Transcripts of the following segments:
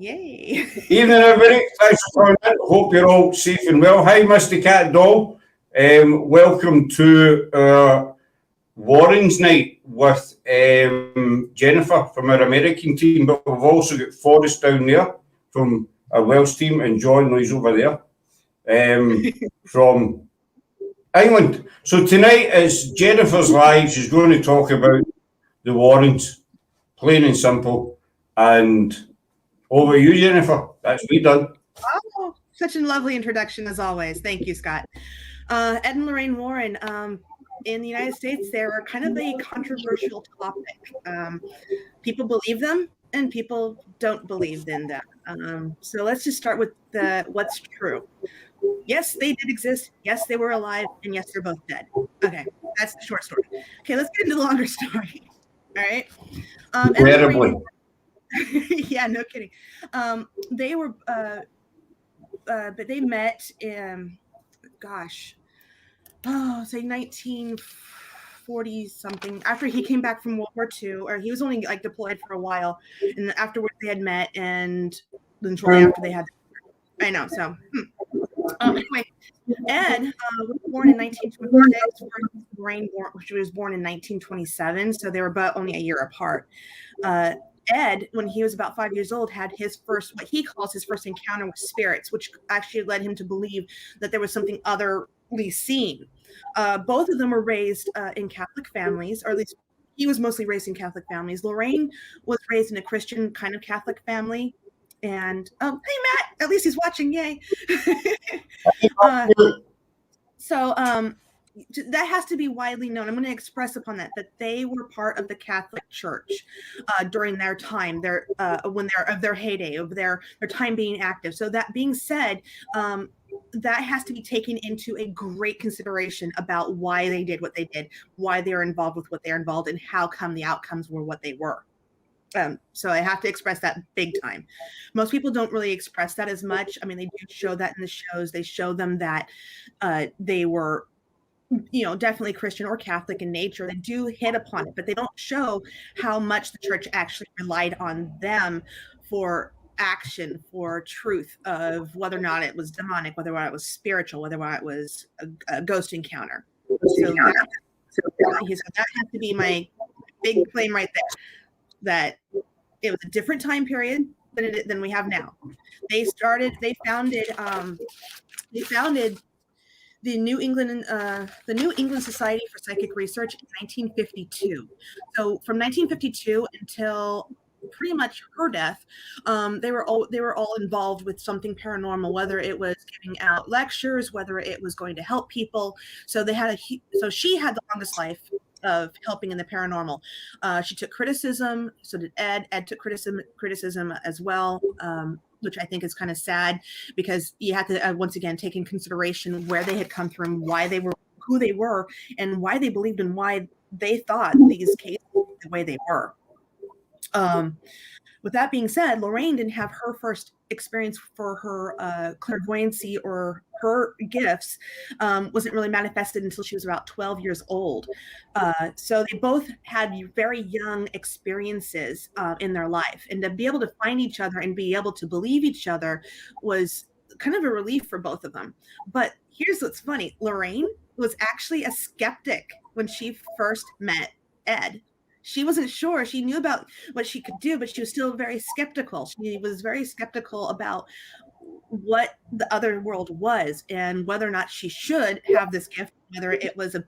Yay. Evening, everybody. Thanks for coming in. Hope you're all safe and well. Hi, Misty Cat Doll. Welcome to our Warren's night with Jennifer from our American team, but we've also got Forrest down there from our Welsh team, and John is over there from England. So tonight is Jennifer's live. She's going to talk about the Warrens, plain and simple. And over you, Jennifer. That's me done. Oh, such a lovely introduction as always. Thank you, Scott. Ed and Lorraine Warren. In the United States, they're kind of a controversial topic. People believe them and people don't believe in them. So let's just start with what's true. Yes, they did exist. Yes, they were alive. And yes, they're both dead. Okay, that's the short story. Okay, let's get into the longer story. All right. Incredibly. Yeah, no kidding. They were, but they met in, say 1940 something. After he came back from World War II, or he was only like deployed for a while, and afterwards they had met, and then shortly after they had. I know. So anyway, Ed was born in 1926. Lorraine, she was born in 1927, so they were but only a year apart. Ed, when he was about 5 years old, had his first, what he calls his first encounter with spirits, which actually led him to believe that there was something otherly seen. Both of them were raised in Catholic families, or at least he was mostly raised in Catholic families. Lorraine was raised in a Christian kind of Catholic family. And hey, Matt, at least he's watching. Yay. So that has to be widely known. I'm going to express upon that they were part of the Catholic Church during their time, when they're of their heyday, of their time being active. So that being said, that has to be taken into a great consideration about why they did what they did, why they're involved with what they're involved in, how come the outcomes were what they were. So I have to express that big time. Most people don't really express that as much. I mean, they do show that in the shows. They show them that they were, definitely Christian or Catholic in nature. They do hit upon it, but they don't show how much the church actually relied on them for action, for truth of whether or not it was demonic, whether or not it was spiritual, whether or not it was a ghost encounter. So that has to be my big claim right there, that it was a different time period than we have now. They founded the New England Society for Psychic Research in 1952. So from 1952 until pretty much her death, they were all involved with something paranormal, whether it was giving out lectures, whether it was going to help people. So she had the longest life of helping in the paranormal. She took criticism. So did Ed. Ed took criticism as well, which I think is kind of sad, because you have to once again take in consideration where they had come from, why they were who they were, and why they believed and why they thought these cases the way they were. With that being said, Lorraine didn't have her first experience for her clairvoyancy or her gifts wasn't really manifested until she was about 12 years old. So they both had very young experiences in their life. And to be able to find each other and be able to believe each other was kind of a relief for both of them. But here's what's funny. Lorraine was actually a skeptic when she first met Ed. She wasn't sure. She knew about what she could do, but she was still very skeptical. She was very skeptical about what the other world was and whether or not she should have this gift, whether it was if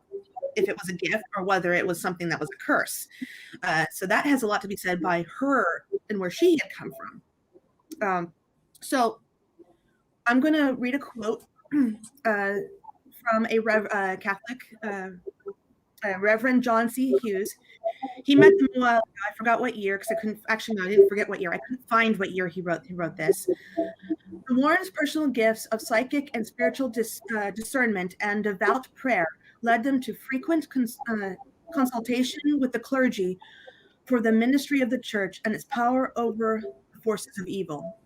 it was a gift or whether it was something that was a curse. So that has a lot to be said by her and where she had come from. So I'm going to read a quote from a Catholic, Reverend John C. Hughes. He met them a while ago. I forgot what year, because I didn't forget what year. I couldn't find what year he wrote this. The Warrens' personal gifts of psychic and spiritual discernment and devout prayer led them to frequent consultation with the clergy for the ministry of the church and its power over the forces of evil.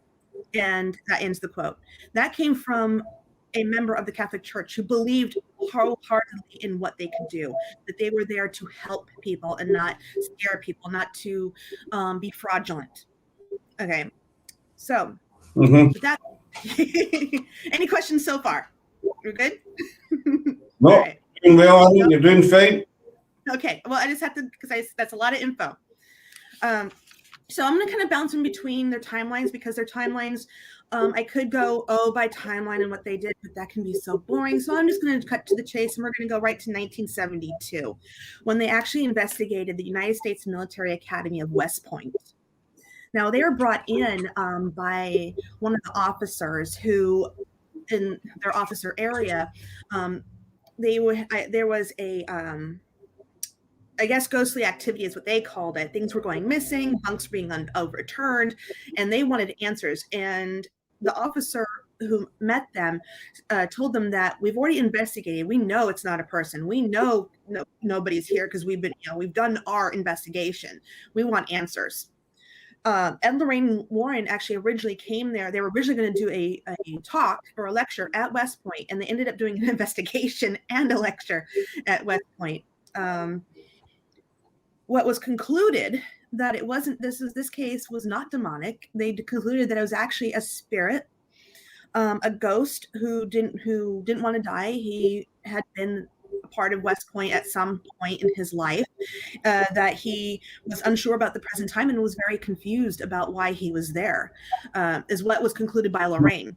And that ends the quote. That came from a member of the Catholic Church who believed wholeheartedly in what they could do, that they were there to help people and not scare people, not to be fraudulent. Okay. So, with that, any questions so far? You're good? No, All right. doing well. I think you're doing fine. Okay. Well, I just have to, because that's a lot of info. So I'm going to kind of bounce in between their timelines, because their timelines, I could go, by timeline and what they did, but that can be so boring. So I'm just going to cut to the chase, and we're going to go right to 1972, when they actually investigated the United States Military Academy of West Point. Now, they were brought in by one of the officers who, in their officer area, there was a I guess ghostly activity is what they called it. Things were going missing, bunks being overturned, and they wanted answers. And the officer who met them told them that we've already investigated. We know it's not a person. We know nobody's here because we've done our investigation. We want answers. Ed Lorraine Warren actually originally came there. They were originally going to do a talk or a lecture at West Point, and they ended up doing an investigation and a lecture at West Point. What was concluded that it wasn't, this case was not demonic. They concluded that it was actually a spirit, a ghost who didn't want to die. He had been a part of West Point at some point in his life, that he was unsure about the present time and was very confused about why he was there, is what was concluded by Lorraine.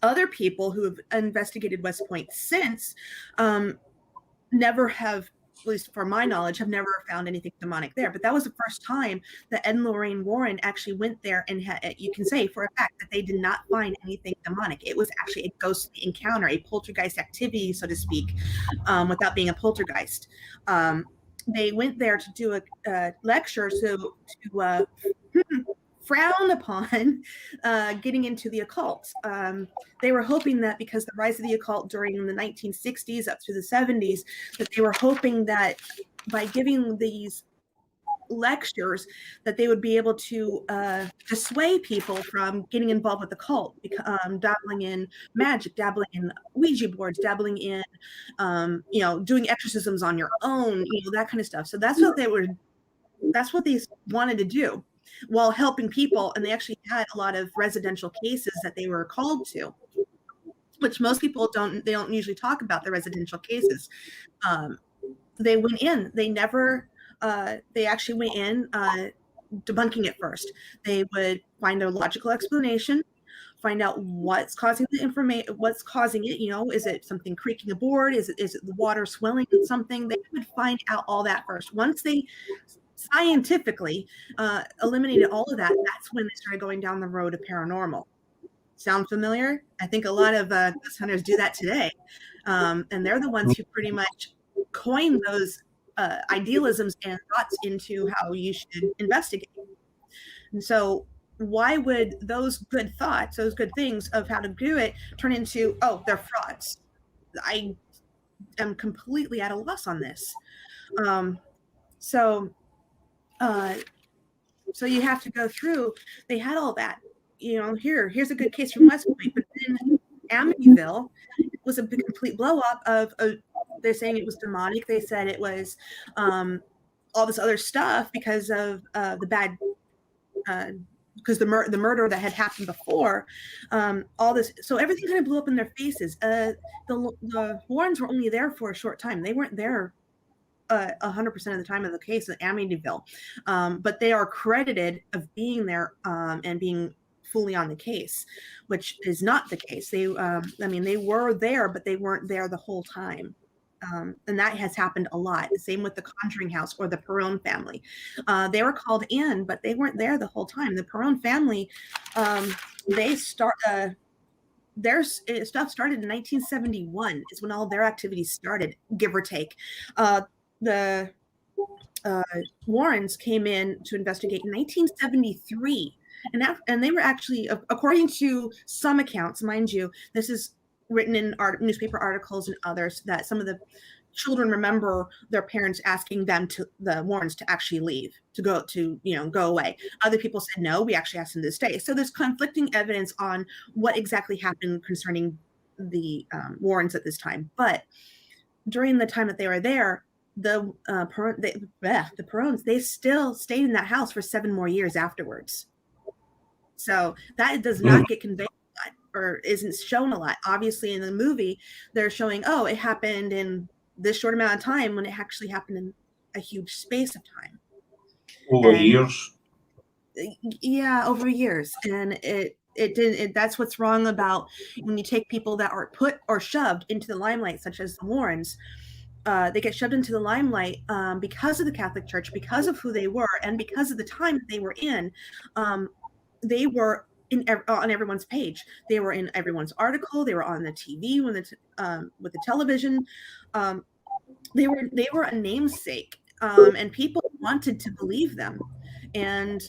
Other people who have investigated West Point since never have, at least for my knowledge, have never found anything demonic there. But that was the first time that Ed and Lorraine Warren actually went there, and you can say for a fact that they did not find anything demonic. It was actually a ghostly encounter, a poltergeist activity, so to speak, without being a poltergeist. They went there to do a lecture to frown upon getting into the occult. They were hoping that because the rise of the occult during the 1960s up through the 70s, that they were hoping that by giving these lectures that they would be able to dissuade people from getting involved with the cult, dabbling in magic, dabbling in Ouija boards, dabbling in doing exorcisms on your own, that kind of stuff. So that's what they wanted to do while helping people. And they actually had a lot of residential cases that they were called to, which most people don't usually talk about, the residential cases. They went in, they actually went in debunking it first. They would find a logical explanation, find out what's causing the information, what's causing it. Is it something creaking a board? Is it the water swelling in something? They would find out all that first. Once they scientifically eliminated all of that, that's when they started going down the road of paranormal. Sound familiar? I think a lot of ghost hunters do that today, and they're the ones who pretty much coined those idealisms and thoughts into how you should investigate. And so why would those good thoughts, those good things of how to do it, turn into, they're frauds? I am completely at a loss on this. So you have to go through, they had all that, here's a good case from West Point, but then Amityville was a complete blow up of they're saying it was demonic. They said it was all this other stuff because of the bad, because the murder that had happened before, all this. So everything kind of blew up in their faces. The Warrens were only there for a short time. They weren't there 100% of the time of the case at Amityville, but they are credited of being there and being fully on the case, which is not the case. They were there, but they weren't there the whole time. And that has happened a lot. The same with the Conjuring House or the Perron family. They were called in, but they weren't there the whole time. The Perron family, their stuff started in 1971 is when all their activities started, give or take. The Warrens came in to investigate in 1973. And they were actually, according to some accounts, mind you, this is written in newspaper articles and others, that some of the children remember their parents asking the Warrens to actually leave, to go away. Other people said, no, we actually asked them to stay. So there's conflicting evidence on what exactly happened concerning the Warrens at this time. But during the time that they were there, the Perrons, they still stayed in that house for 7 more years afterwards. So that does not get conveyed a lot, or isn't shown a lot. Obviously, in the movie, they're showing, oh, it happened in this short amount of time when it actually happened in a huge space of time. Over years. Yeah, over years. And it didn't. That's what's wrong about when you take people that are put or shoved into the limelight, such as the Warrens. They get shoved into the limelight because of the Catholic Church, because of who they were, and because of the time that they were in. They were on everyone's page. They were in everyone's article. They were on the TV with the television. They were a namesake, and people wanted to believe them, and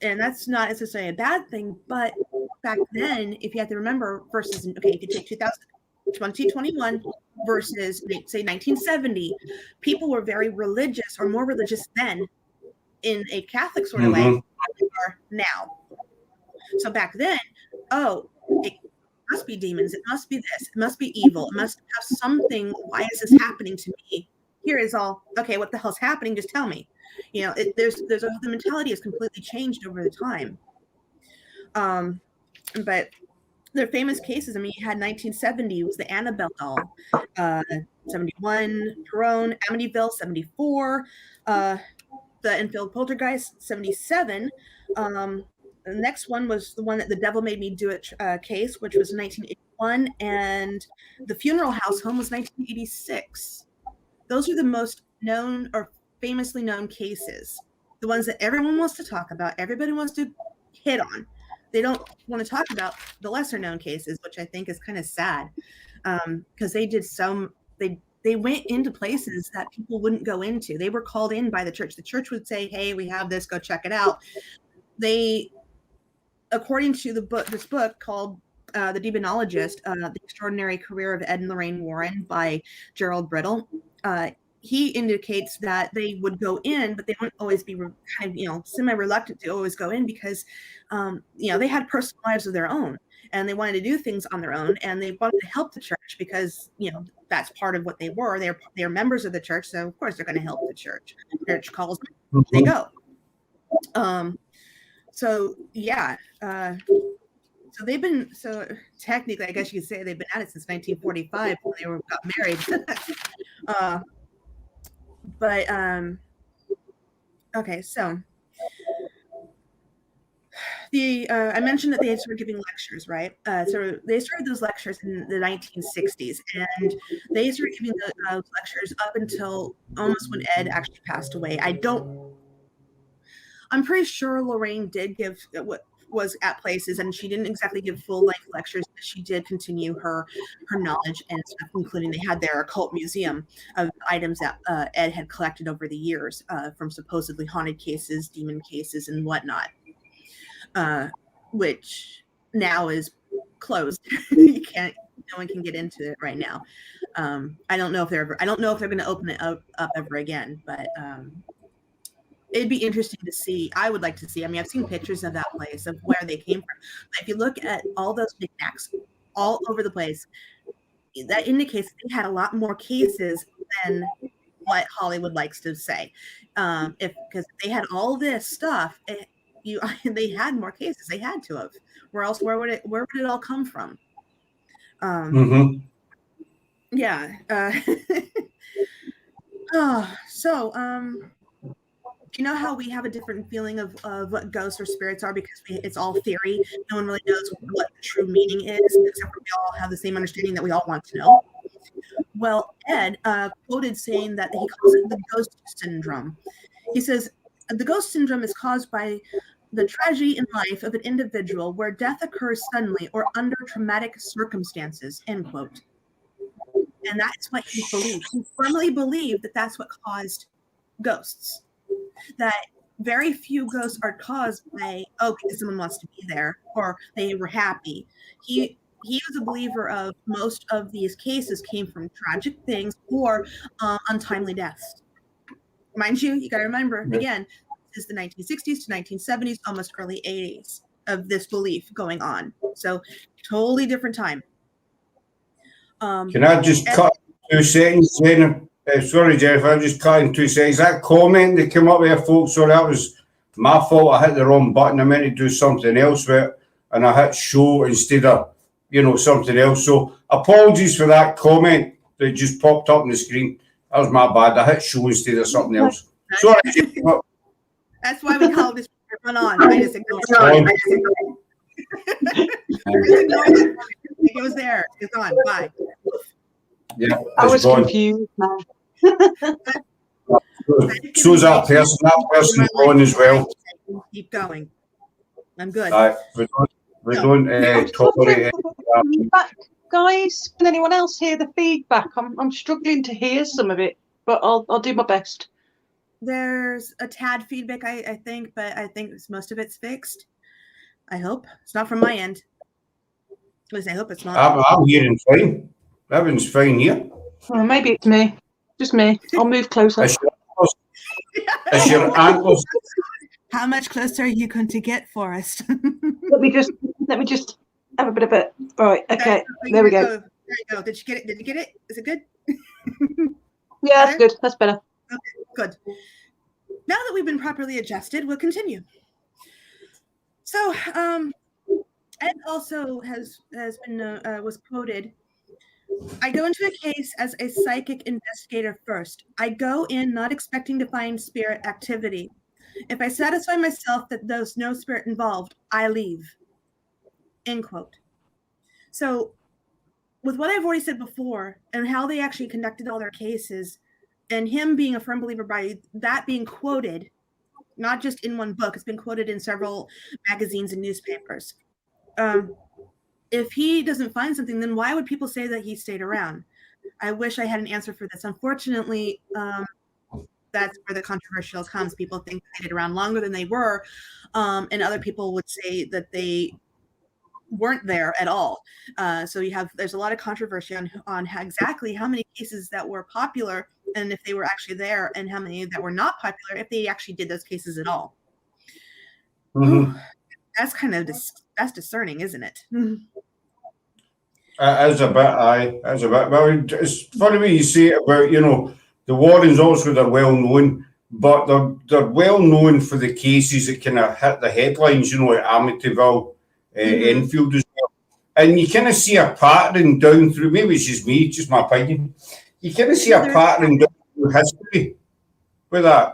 that's not necessarily a bad thing. But back then, if you have to remember, versus if you take 2021 versus say 1970, people were very religious, or more religious then, in a Catholic sort of way than they are now. So back then, it must be demons, it must be this, it must be evil, it must have something. Why is this happening to me? Here is all okay. What the hell's happening? Just tell me. The mentality has completely changed over the time. But their famous cases, I mean, you had 1970 was the Annabelle doll, 71 Tyrone, Amityville, 74, the Enfield Poltergeist, 77. The next one was the one that the Devil Made Me Do It case, which was 1981, and the Funeral House Home was 1986. Those are the most known or famously known cases, the ones that everyone wants to talk about, everybody wants to hit on. They don't want to talk about the lesser known cases, which I think is kind of sad, because they did they went into places that people wouldn't go into. They were called in by the church. The church would say, hey, we have this, go check it out. They, according to this book called The Demonologist, The Extraordinary Career of Ed and Lorraine Warren by Gerald Brittle, he indicates that they would go in, but they wouldn't always be kind of, semi-reluctant to always go in because, they had personal lives of their own, and they wanted to do things on their own, and they wanted to help the church because, that's part of what they were. They're members of the church, so of course they're going to help the church. Church calls them, they go. So technically, I guess you could say they've been at it since 1945 when they got married. Okay, so I mentioned that they started giving lectures, right? So they started those lectures in the 1960s, and they started giving those lectures up until almost when Ed actually passed away. I'm pretty sure Lorraine did give what was at places, and she didn't exactly give full-length lectures, but she did continue her knowledge and stuff, including they had their occult museum of items that Ed had collected over the years from supposedly haunted cases, demon cases, and whatnot, which now is closed. No one can get into it right now. I don't know if they're going to open it up ever again, but it'd be interesting to see. I would like to see. I mean, I've seen pictures of that place, of where they came from. But if you look at all those knickknacks all over the place, that indicates they had a lot more cases than what Hollywood likes to say. Because they had all this stuff, they had more cases. They had to have. Where would it all come from? Yeah. You know how we have a different feeling of what ghosts or spirits are because it's all theory. No one really knows what the true meaning is, except for we all have the same understanding that we all want to know. Well, Ed quoted saying that he calls it the ghost syndrome. He says, the ghost syndrome is caused by the tragedy in life of an individual where death occurs suddenly or under traumatic circumstances, end quote. And that's what he believed. He firmly believed that that's what caused ghosts. That very few ghosts are caused by, because someone wants to be there or they were happy. He was a believer of most of these cases came from tragic things or untimely deaths. Mind you got to remember, again, this is the 1960s to 1970s, almost early 80s of this belief going on. So totally different time. Can I just cut 2 seconds, Jenna? Sorry, Jennifer, I'm just cutting 2 seconds. That comment that came up there, folks, so that was My fault, I hit the wrong button. I meant to do something else with it, and I hit show instead of, something else. So apologies for that comment that just popped up on the screen. That was my bad. I hit show instead of something else. Sorry. That's why we call this run on. I just ignored it. It goes there. It's on. Bye. Yeah, I was gone. confused now. So's that person. That person's gone as well. Keep going. I'm good. We don't tolerate feedback, guys. Can anyone else hear the feedback? I'm struggling to hear some of it, but I'll do my best. There's a tad feedback, I think, but I think most of it's fixed. I hope it's not from my end. At least I hope it's not. I'm hearing fine. Everything's fine here. Well, maybe it's me. Just me. I'll move closer. Is your antlers? How much closer are you going to get, Forrest? Let me just have a bit of it. Right. Okay. There we go. There you go. Did you get it? Did you get it? Is it good? Yeah, that's good. That's better. Okay, good. Now that we've been properly adjusted, we'll continue. So, Ed also was quoted. I go into a case as a psychic investigator first. I go in not expecting to find spirit activity. If I satisfy myself that there's no spirit involved, I leave. End quote. So, with what I've already said before and how they actually conducted all their cases, and him being a firm believer by that being quoted, not just in one book, it's been quoted in several magazines and newspapers. If he doesn't find something, then why would people say that he stayed around? I wish I had an answer for this. Unfortunately, that's where the controversial comes. People think they stayed around longer than they were, and other people would say that they weren't there at all. So there's a lot of controversy on exactly how many cases that were popular and if they were actually there, and how many that were not popular if they actually did those cases at all. Mm-hmm. That's kind of that's discerning, isn't it? As a bit. Well, it's funny when you say it about, the Warrens also, they're well known, but they're well known for the cases that kind of hit the headlines, like Amityville, Enfield as well. And you kind of see a pattern down through, maybe it's just me, just my opinion. You kind of see a pattern down through history with that,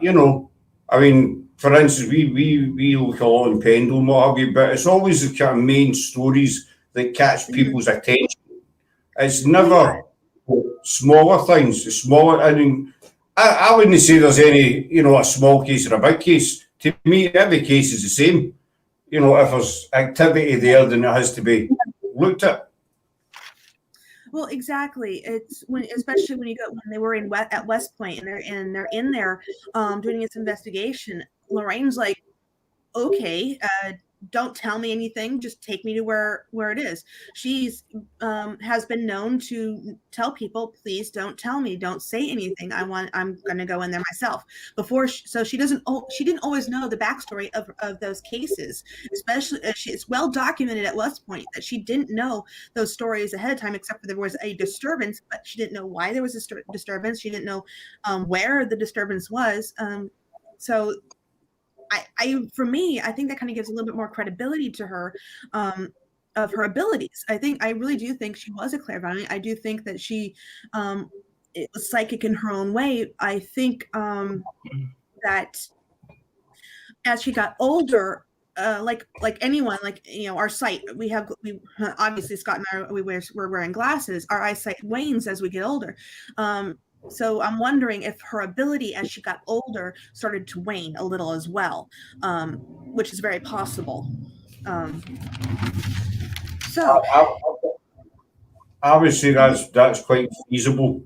I mean, for instance, we look a lot in Pendulum, what have you, but it's always the kind of main stories that catch people's attention. It's never smaller things. The smaller, I mean, I wouldn't say there's any, a small case or a big case. To me, every case is the same. If there's activity there, then it has to be looked at. Well, exactly. It's especially when they were at West Point and they're in there doing this investigation. Lorraine's like, okay, don't tell me anything. Just take me to where it is. She's has been known to tell people, please don't tell me. Don't say anything. I'm going to go in there myself. So she didn't always know the backstory of those cases. Especially, it's well documented at West Point that she didn't know those stories ahead of time, except for there was a disturbance, but she didn't know why there was a disturbance. She didn't know where the disturbance was. So for me, I think that kind of gives a little bit more credibility to her, of her abilities. I really do think she was a clairvoyant. I do think that she was psychic in her own way. I think that as she got older, like anyone, our sight, we obviously Scott and I, we're wearing glasses. Our eyesight wanes as we get older. So I'm wondering if her ability as she got older started to wane a little as well, which is very possible. So I would say that's quite feasible.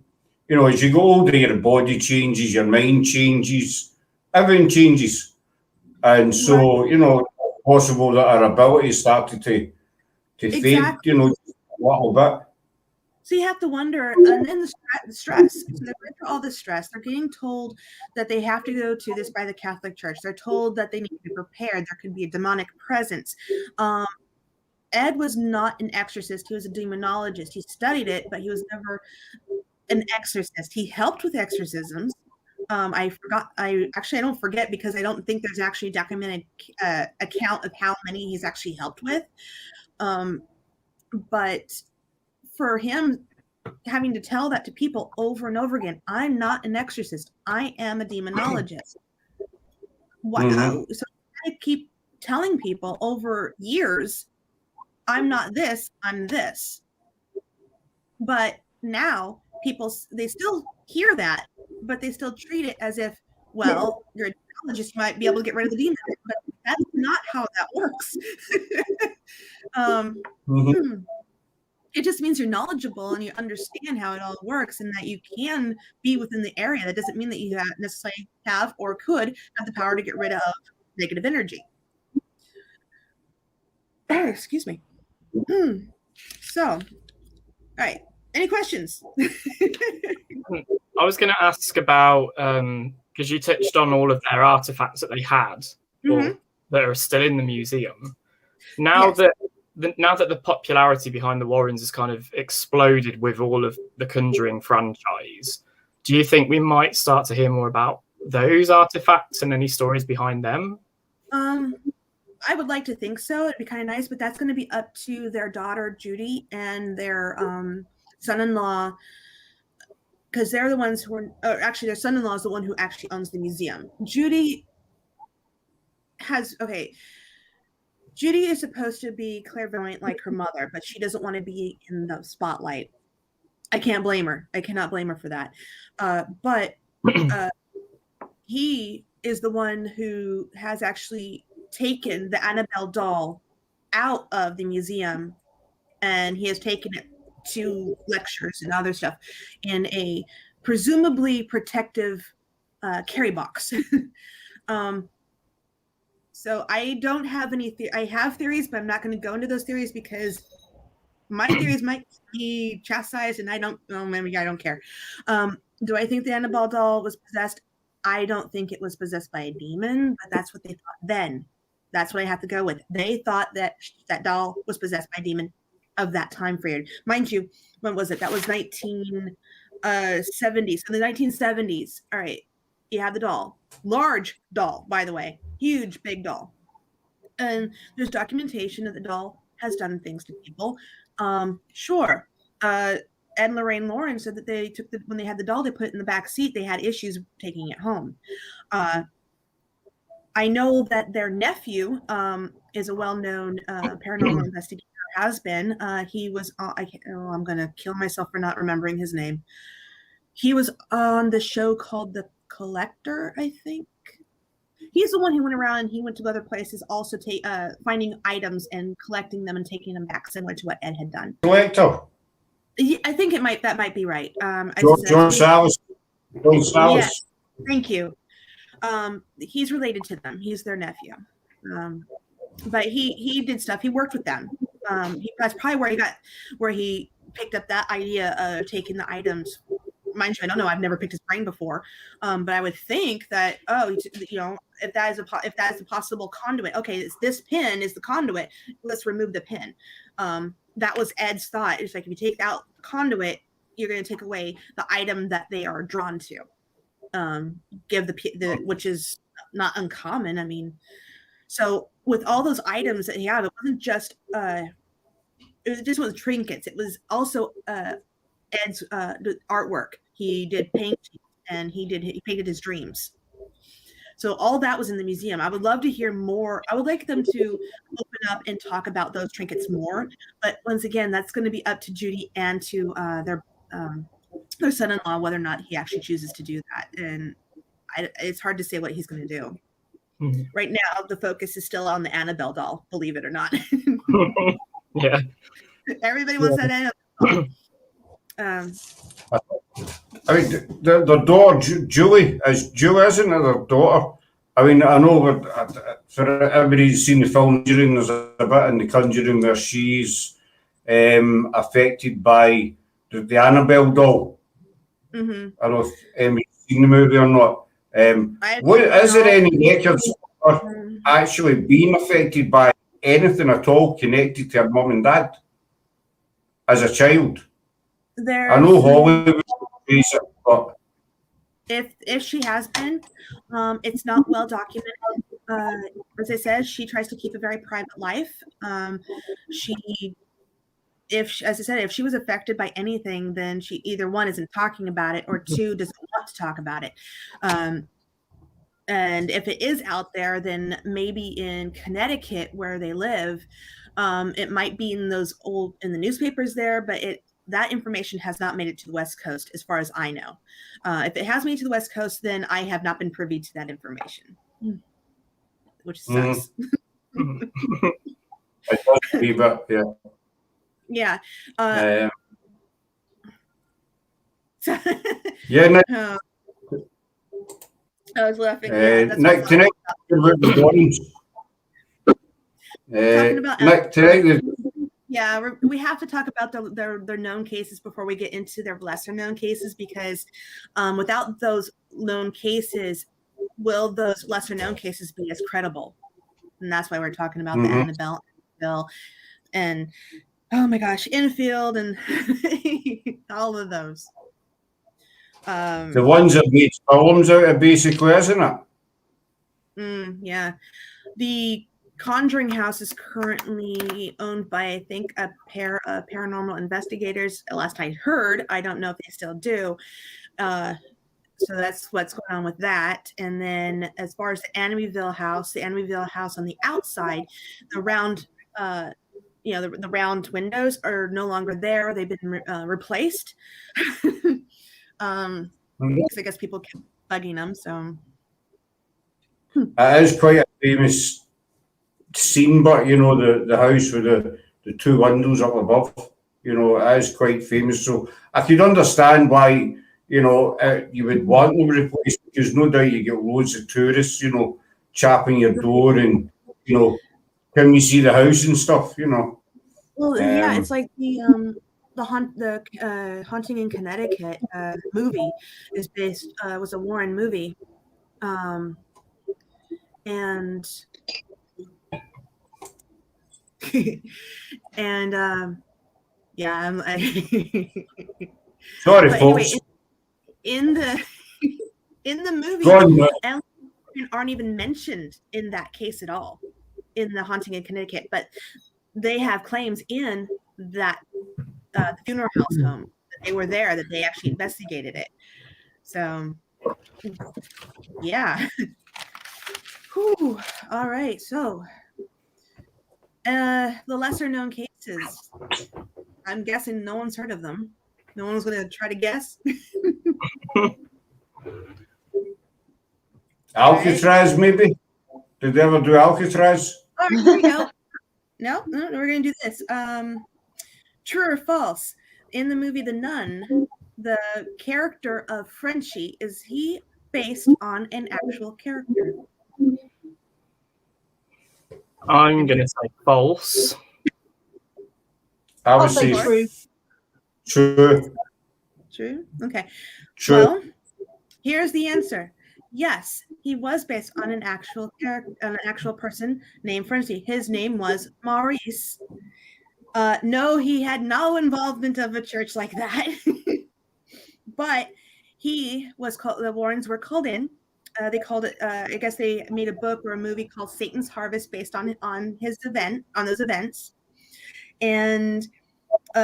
As you go older, your body changes, your mind changes, everything changes. And so, possible that our ability started to fade, a little bit. So you have to wonder, and then the stress. So they're going through all this stress. They're getting told that they have to go to this by the Catholic Church. They're told that they need to be prepared. There could be a demonic presence. Ed was not an exorcist. He was a demonologist. He studied it, but he was never an exorcist. He helped with exorcisms, I don't forget because I don't think there's actually a documented account of how many he's actually helped with. But for him having to tell that to people over and over again, I'm not an exorcist. I am a demonologist. So I keep telling people over years, I'm not this, I'm this. But now people, they still hear that, but they still treat it as if, well, you're a demonologist, you might be able to get rid of the demon. But that's not how that works. It just means you're knowledgeable and you understand how it all works and that you can be within the area. That doesn't mean that you necessarily have or could have the power to get rid of negative energy. Oh, excuse me. So, all right. Any questions? I was going to ask about, because you touched on all of their artifacts that they had, or that are still in the museum. Now that the popularity behind the Warrens has kind of exploded with all of the Conjuring franchise, do you think we might start to hear more about those artifacts and any stories behind them? I would like to think so. It'd be kind of nice, but that's going to be up to their daughter, Judy, and their son-in-law, because they're the ones who are, actually their son-in-law is the one who actually owns the museum. Judy is supposed to be clairvoyant like her mother, but she doesn't want to be in the spotlight. I can't blame her. I cannot blame her for that. But he is the one who has actually taken the Annabelle doll out of the museum, and he has taken it to lectures and other stuff in a presumably protective carry box. So I don't have any I have theories, but I'm not going to go into those theories because my theories might be chastised, and I don't care. Do I think the Annabelle doll was possessed? I don't think it was possessed by a demon, but that's what they thought then. That's what I have to go with. They thought that that doll was possessed by a demon of that time period. Mind you, when was it? That was 1970s. So the 1970s. All right. You have the doll. Large doll, by the way. Huge, big doll. And there's documentation that the doll has done things to people. Sure. Ed and Lorraine Lauren said that they when they had the doll, they put it in the back seat. They had issues taking it home. I know that their nephew is a well-known paranormal investigator, has been. He was, I'm going to kill myself for not remembering his name. He was on the show called The Collector, I think. He's the one who went around, he went to other places also finding items and collecting them and taking them back, similar to what Ed had done. Collector. I think that might be right. John Salas. John Salas. Yes, thank you. He's related to them. He's their nephew. But he did stuff. He worked with them. That's probably where he picked up that idea of taking the items. Mind you, I don't know. I've never picked his brain before. But I would think that, if that is a possible conduit, okay, this pin is the conduit. Let's remove the pin. That was Ed's thought. It's like, if you take out the conduit, you're going to take away the item that they are drawn to. Give the which is not uncommon. I mean, so with all those items that he had, it wasn't just trinkets. It was also Ed's artwork. He did painting, and he painted his dreams. So all that was in the museum. I would love to hear more. I would like them to open up and talk about those trinkets more. But once again, that's going to be up to Judy and to their son-in-law, whether or not he actually chooses to do that. And it's hard to say what he's going to do. Mm-hmm. Right now, the focus is still on the Annabelle doll, believe it or not. Yeah. Everybody wants that Annabelle doll. I mean, the daughter, Julie, isn't it, their daughter? I mean, I know for everybody's seen the film Conjuring, there's a bit in the Conjuring where she's affected by the Annabelle doll. Mm-hmm. I don't know if you've seen the movie or not. Is there any records of her actually being affected by anything at all connected to her mum and dad as a child? I know Hollywood, but if she has been, it's not well documented. As I said, she tries to keep a very private life. As I said, if she was affected by anything, then she either one isn't talking about it, or two doesn't want to talk about it. And if it is out there, then maybe in Connecticut where they live, it might be in the newspapers there, but that information has not made it to the West Coast, as far as I know. If it has made it to the West Coast, then I have not been privy to that information, which sucks. It does be, but Yeah. yeah, Nick, I was laughing. Nick, tonight about the Warrens. Talking about Nick, tonight. Yeah, we have to talk about their known cases before we get into their lesser known cases, because without those known cases, will those lesser known cases be as credible? And that's why we're talking about the Annabelle and oh my gosh, Enfield and all of those. The ones that made films out of, basically, isn't it? Yeah. The Conjuring House is currently owned by, I think, a pair of paranormal investigators. Last I heard, I don't know if they still do. So that's what's going on with that. And then as far as the Amityville house on the outside, the round, the round windows are no longer there. They've been replaced. Because I guess people kept bugging them. So it is quite a famous scene, but the house with the two windows up above, it is quite famous. So I could understand why you would want to replace, because no doubt you get loads of tourists, chapping your door and can you see the house and stuff, Well, yeah, it's like the Haunting in Connecticut movie is was a Warren movie, and yeah, sorry, but folks. Anyway, in the movie, Ellen aren't even mentioned in that case at all, in the Haunting in Connecticut, but they have claims in that the funeral house home that they were there, that they actually investigated it. So yeah. Whew. All right, so the lesser known cases, I'm guessing no one's heard of them. No one's going to try to guess. Alcatraz, maybe? Did they ever do Alcatraz? All right, here we go. No, we're going to do this. True or false? In the movie The Nun, the character of Frenchie, is he based on an actual character? I'm going to say false. I would I'll say say true. True. Okay. True. Well, here's the answer. Yes, he was based on an actual character, an actual person named Frenchie. His name was Maurice. No, he had no involvement of a church like that. But he was called. The Warrens were called in. They called it. I guess they made a book or a movie called Satan's Harvest based on those events, and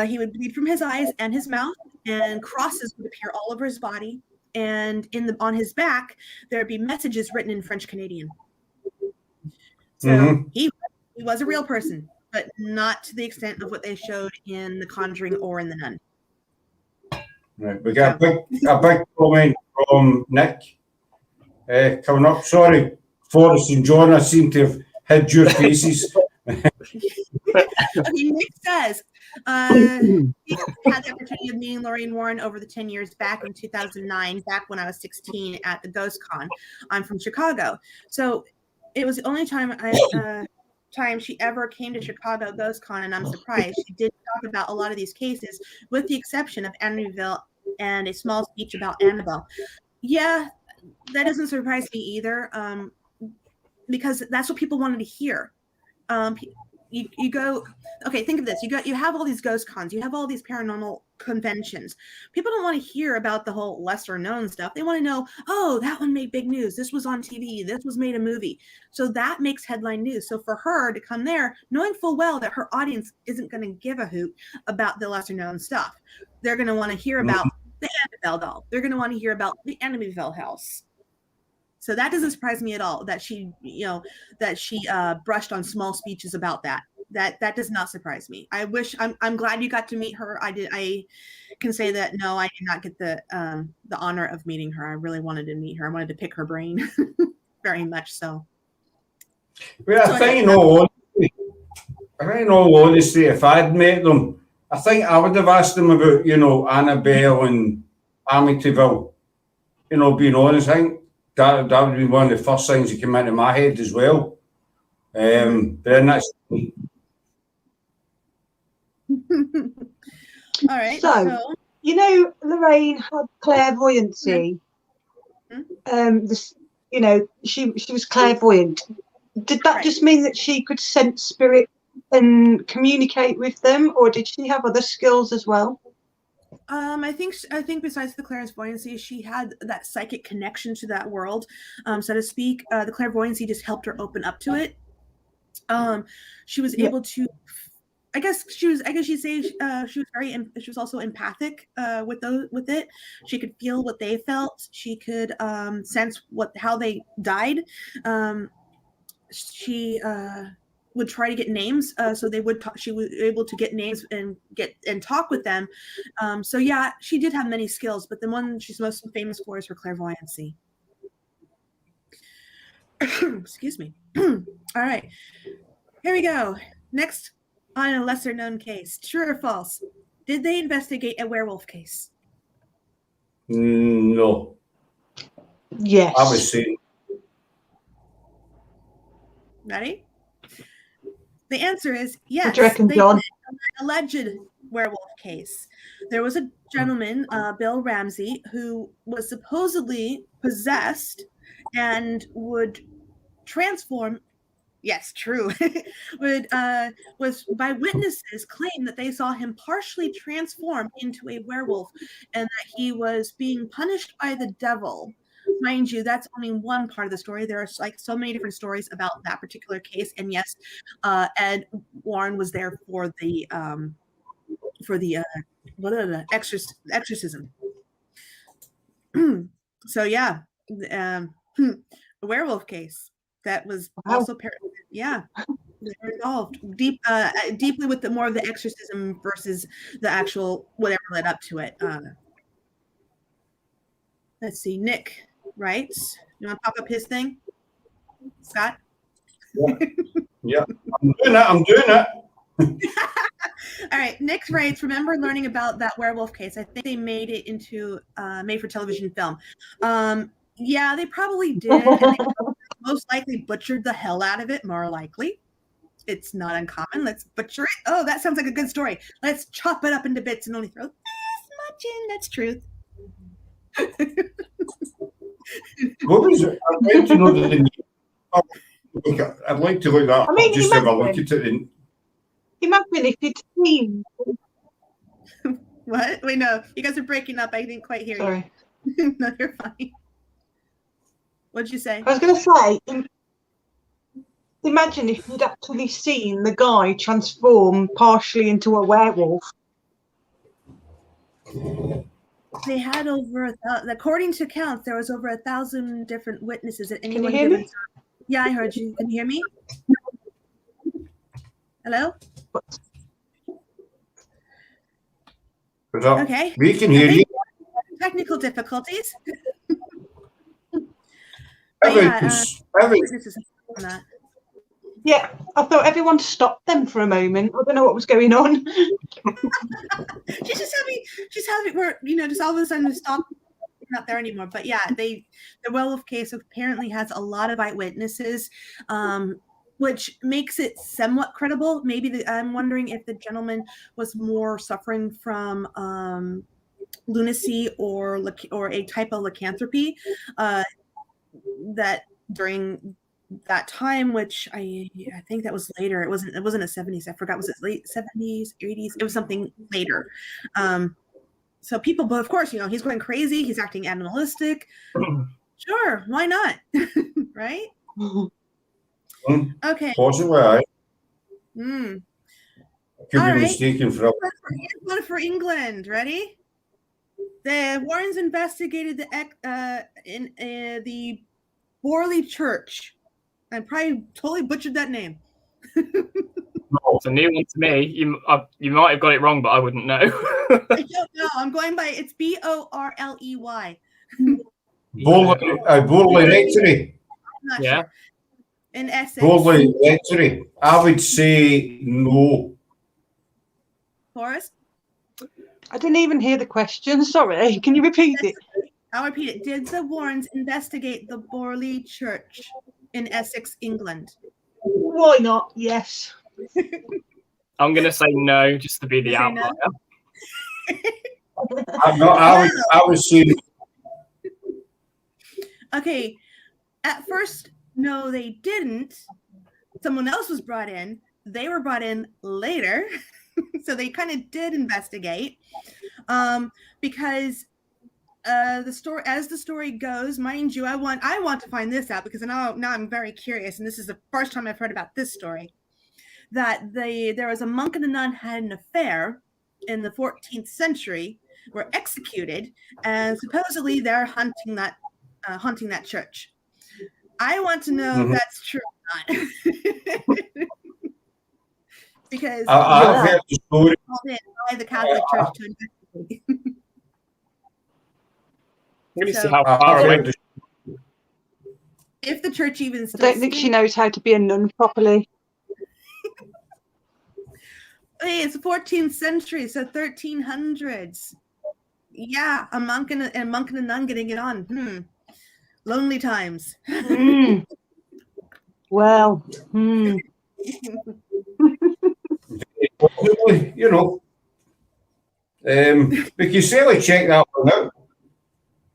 he would bleed from his eyes and his mouth, and crosses would appear all over his body. And on his back, there would be messages written in French Canadian. So he was a real person, but not to the extent of what they showed in The Conjuring or in The Nun. Right, we got a big comment from Nick coming up. Sorry, Forrest and John, I seem to have hid your faces. Okay, Nick says, he had the opportunity of meeting Lorraine Warren over the 10 years back in 2009, back when I was 16 at the Ghost Con. I'm from Chicago. So it was the only time she ever came to Chicago Ghost Con, and I'm surprised. She did talk about a lot of these cases, with the exception of Amityville and a small speech about Annabelle. Yeah, that doesn't surprise me either, because that's what people wanted to hear. you go, okay, think of this. You have all these ghost cons, you have all these paranormal conventions. People don't want to hear about the whole lesser known stuff. They want to know, oh, that one made big news. This was on TV. This was made a movie. So that makes headline news. So for her to come there, knowing full well that her audience isn't going to give a hoot about the lesser known stuff. They're going to want to hear about the Annabelle doll. They're going to want to hear about the Amityville house. So that doesn't surprise me at all that she brushed on small speeches about that. That does not surprise me. I'm glad you got to meet her. I can say that no, I did not get the honor of meeting her. I really wanted to meet her. I wanted to pick her brain very much so. Well, I think in all honesty, if I'd met them, I think I would have asked them about, Annabelle and Amityville. Being honest, I think that would be one of the first things that came into my head as well. But then that's all right. So, Lorraine had clairvoyancy. She was clairvoyant. Did that just mean that she could sense spirit and communicate with them, or did she have other skills as well? I think besides the clairvoyancy, she had that psychic connection to that world, so to speak. The clairvoyancy just helped her open up to it. She was able to. I guess she'd say she was also empathic with it. She could feel what they felt. She could sense how they died. She would try to get names, so they would talk. She was able to get names and talk with them. So yeah, she did have many skills, but the one she's most famous for is her clairvoyancy. Excuse me. All right, here we go. Next, on a lesser known case, true or false? Did they investigate a werewolf case? no. Yes. I would say. Ready? The answer is yes. What do you reckon, they John? did an alleged werewolf case. There was a gentleman, Bill Ramsey, who was supposedly possessed and would transform. Yes, true. Was by witnesses claim that they saw him partially transform into a werewolf, and that he was being punished by the devil. Mind you, that's only one part of the story. There are like so many different stories about that particular case, and yes, Ed Warren was there for the exorcism. So yeah, a werewolf case that was also yeah. They're involved deeply with more of the exorcism versus the actual whatever led up to it. Let's see, Nick writes. You want to pop up his thing, Scott? Yeah. I'm doing it. All right, Nick writes, remember learning about that werewolf case? I think they made it into made-for-television film. Yeah, they probably did, and they most likely butchered the hell out of it, more likely. It's not uncommon. Let's butcher it. Oh, that sounds like a good story. Let's chop it up into bits and only throw this much in. That's truth. What was it? I'd like to know the name. I'd like to look that up. Just have a look at it. Imagine if you'd seen. What? Wait, no. You guys are breaking up. I didn't quite hear Sorry. you. No, you're fine. What'd you say? I was going to say, imagine if you'd actually seen the guy transform partially into a werewolf. They had according to accounts, there was over 1,000 different witnesses at any one given time. Yeah, I heard you. Can you hear me? Hello? Okay. We can hear you. Technical difficulties. Evidence. Yeah, I thought everyone stopped them for a moment. I don't know what was going on. she's having we're just all of a sudden stop, not there anymore. But yeah, the werewolf case apparently has a lot of eyewitnesses, which makes it somewhat credible. Maybe I'm wondering if the gentleman was more suffering from lunacy or a type of lycanthropy that during that time, which I think that was later. It wasn't the 70s. I forgot, was it late 70s, 80s? It was something later. So people, but of course, he's going crazy. He's acting animalistic. Sure, why not? Right? Okay. Possibly, aye. Mm. Could All be right. mistaken for Here's one for England. Ready? The Warrens investigated the Borley Church. I probably totally butchered that name. It's a new one to me. You might have got it wrong, but I wouldn't know. I don't know. I'm going by, it's Borley. Borley Rectory. I'm not Yeah. sure. In Essex. Borley Rectory. I would say no. Forrest? I didn't even hear the question. Sorry. Can you repeat it? I'll repeat it. Did the Warrens investigate the Borley Church in Essex, England? Why not? Yes. I'm going to say no, just to be the You say outlier. no? I would say Okay. At first, no, they didn't. Someone else was brought in. They were brought in later. So they kind of did investigate. Because as the story goes, mind you, I want to find this out, because now I'm very curious, and this is the first time I've heard about this story. That there was a monk and a nun had an affair in the 14th century, were executed, and supposedly they're haunting that church. I want to know if that's true or not. Because I've heard the story. by the Catholic Church to investigate. I'm going to So- see how I've far away. heard the If the church even I still don't think she knows how to be a nun properly. Hey, it's the 14th century, so 1300s. Yeah, a monk and a nun getting it on. Lonely times. Well, Possibly, we can certainly check that one out.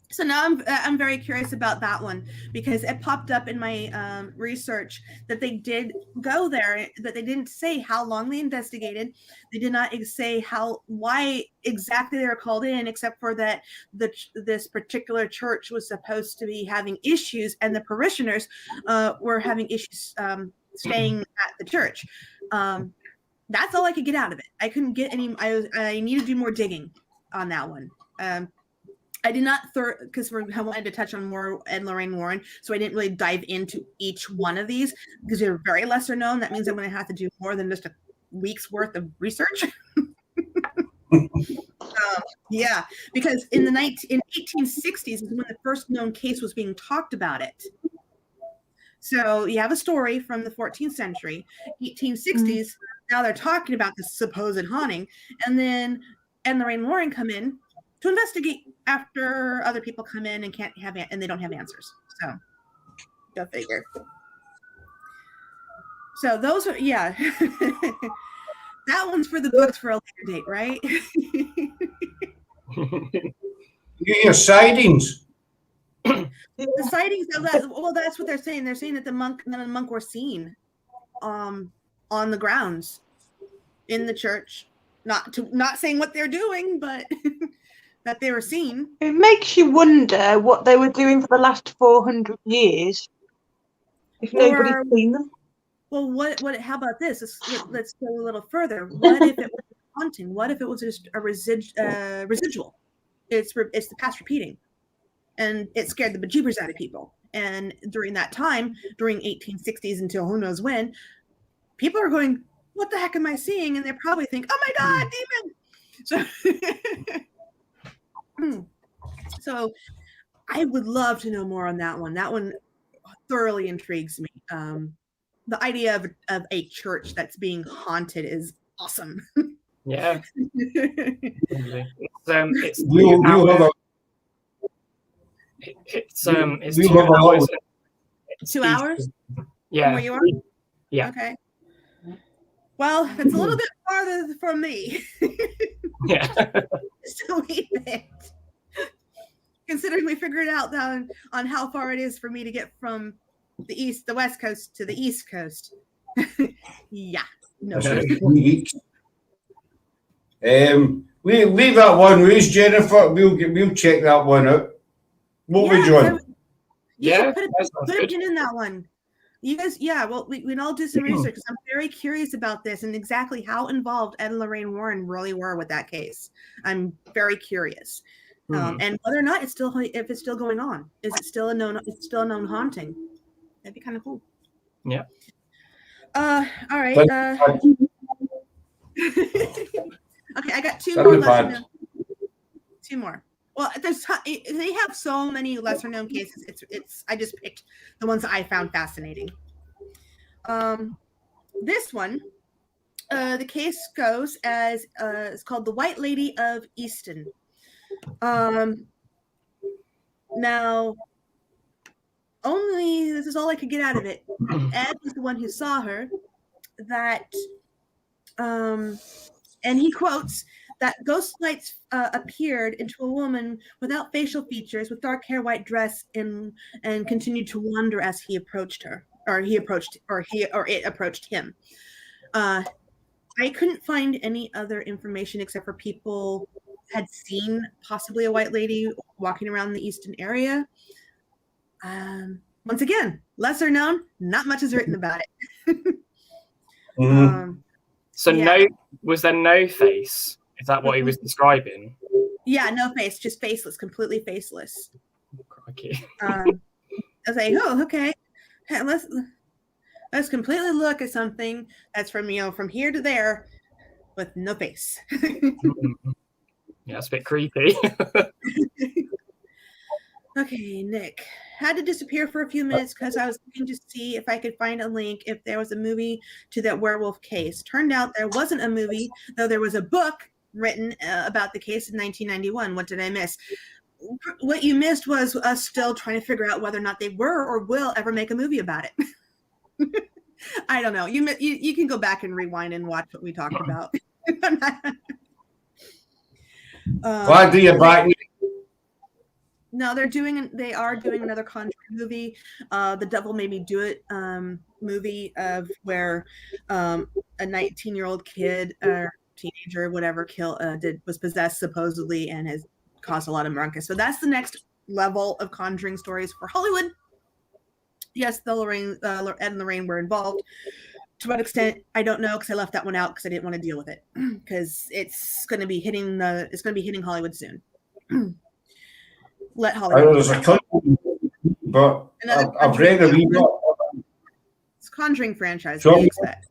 So now I'm very curious about that one, because it popped up in my research that they did go there, that they didn't say how long they investigated. They did not say why exactly they were called in, except for that this particular church was supposed to be having issues, and the parishioners were having issues staying at the church. That's all I could get out of it. I couldn't get any. I need to do more digging on that one. I did not, because I wanted to touch on more Ed and Lorraine Warren, so I didn't really dive into each one of these, because they're very lesser known. That means I'm going to have to do more than just a week's worth of research. Yeah, because in 1860s is when the first known case was being talked about it. So you have a story from the 14th century, 1860s. Now they're talking about this supposed haunting, and then Ed and Lorraine Warren come in to investigate after other people come in and and they don't have answers. So go figure. So those are, yeah. That one's for the books for a later date, right? You hear sightings? The sightings, well, that's what they're saying. They're saying that the monk were seen on the grounds in the church. Not saying what they're doing, but that they were seen. it makes you wonder what they were doing for the last 400 years if nobody's seen them. Well, how about this? Let's go a little further. What if it was haunting? What if it was just a residual? It's the past repeating, and it scared the bejeebers out of people. And during that time, during 1860s until who knows when, people are going, "What the heck am I seeing?" And they probably think, "Oh my God, demon!" So I would love to know more on that one. That one thoroughly intrigues me. The idea of a church that's being haunted is awesome. Yeah. It's We'll have it's we'll 2 have a hours. lot. 2 hours? Yeah. Where you are? Yeah. Okay. Well, it's a little bit farther from me. Yeah. Just a wee bit. Considering we figured out on how far it is for me to get from the West Coast to the East Coast. Yeah, no. We leave that one with Jennifer. We'll check that one out. What would you want? You Yeah, should put that sounds a good. pin in that one. You guys, yeah, well, we can all do some research because I'm very curious about this and exactly how involved Ed and Lorraine Warren really were with that case. I'm very curious, and whether or not it's still, if it's still going on, is it still a known? It's still a known haunting. That'd be kind of cool. Yeah. All right. Okay, I got two more lesser known. Two more. Well, they have so many lesser known cases. It's I just picked the ones that I found fascinating. This one, the case goes as it's called the White Lady of Easton. Now, only this is all I could get out of it. Ed was the one who saw her. That, and he quotes that ghost lights appeared into a woman without facial features, with dark hair, white dress, and continued to wander as he approached her, or it approached him. I couldn't find any other information except for people had seen possibly a white lady walking around the Easton area. Once again, lesser known, not much is written about it. So was there no face? Is that what he was describing? Yeah, no face, just faceless, completely faceless. Crikey. I was like, oh, okay. Hey, let's completely look at something that's from here to there with no face. Yeah, it's a bit creepy. Okay, Nick. Had to disappear for a few minutes because I was looking to see if I could find a link if there was a movie to that werewolf case. Turned out there wasn't a movie, though there was a book written about the case in 1991. What did I miss? What you missed was us still trying to figure out whether or not they were or will ever make a movie about it. I don't know. You can go back and rewind and watch what we talked about. Glad to you back. No, they are doing another Conjuring movie, The Devil Made Me Do It movie of where a 19-year-old kid or teenager, whatever, was possessed supposedly and has caused a lot of ruckus. So that's the next level of Conjuring stories for Hollywood. Yes, Ed and Lorraine were involved. To what extent, I don't know, because I left that one out because I didn't want to deal with it because it's going to be hitting Hollywood soon. Let Hollywood. There's a couple, but I've read a wee bit. It's Conjuring franchise. So, what do you expect?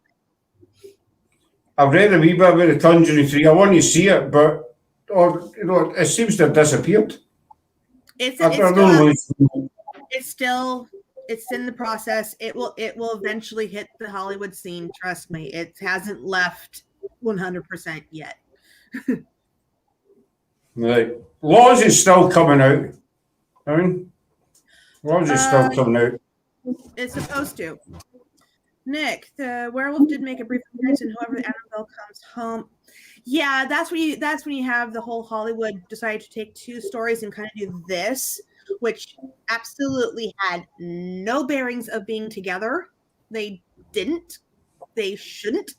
I've read a wee bit about the Conjuring 3. I want to see it, but it seems to have disappeared. It's in the process. It will eventually hit the Hollywood scene. Trust me, it hasn't left 100% yet. Right. Laws is still coming out. Laws is still coming out. It's supposed to. Nick, the werewolf did make a brief appearance in However Annabelle Comes Home. Yeah, that's when you have the whole Hollywood decide to take two stories and kind of do this, which absolutely had no bearings of being together. They didn't. They shouldn't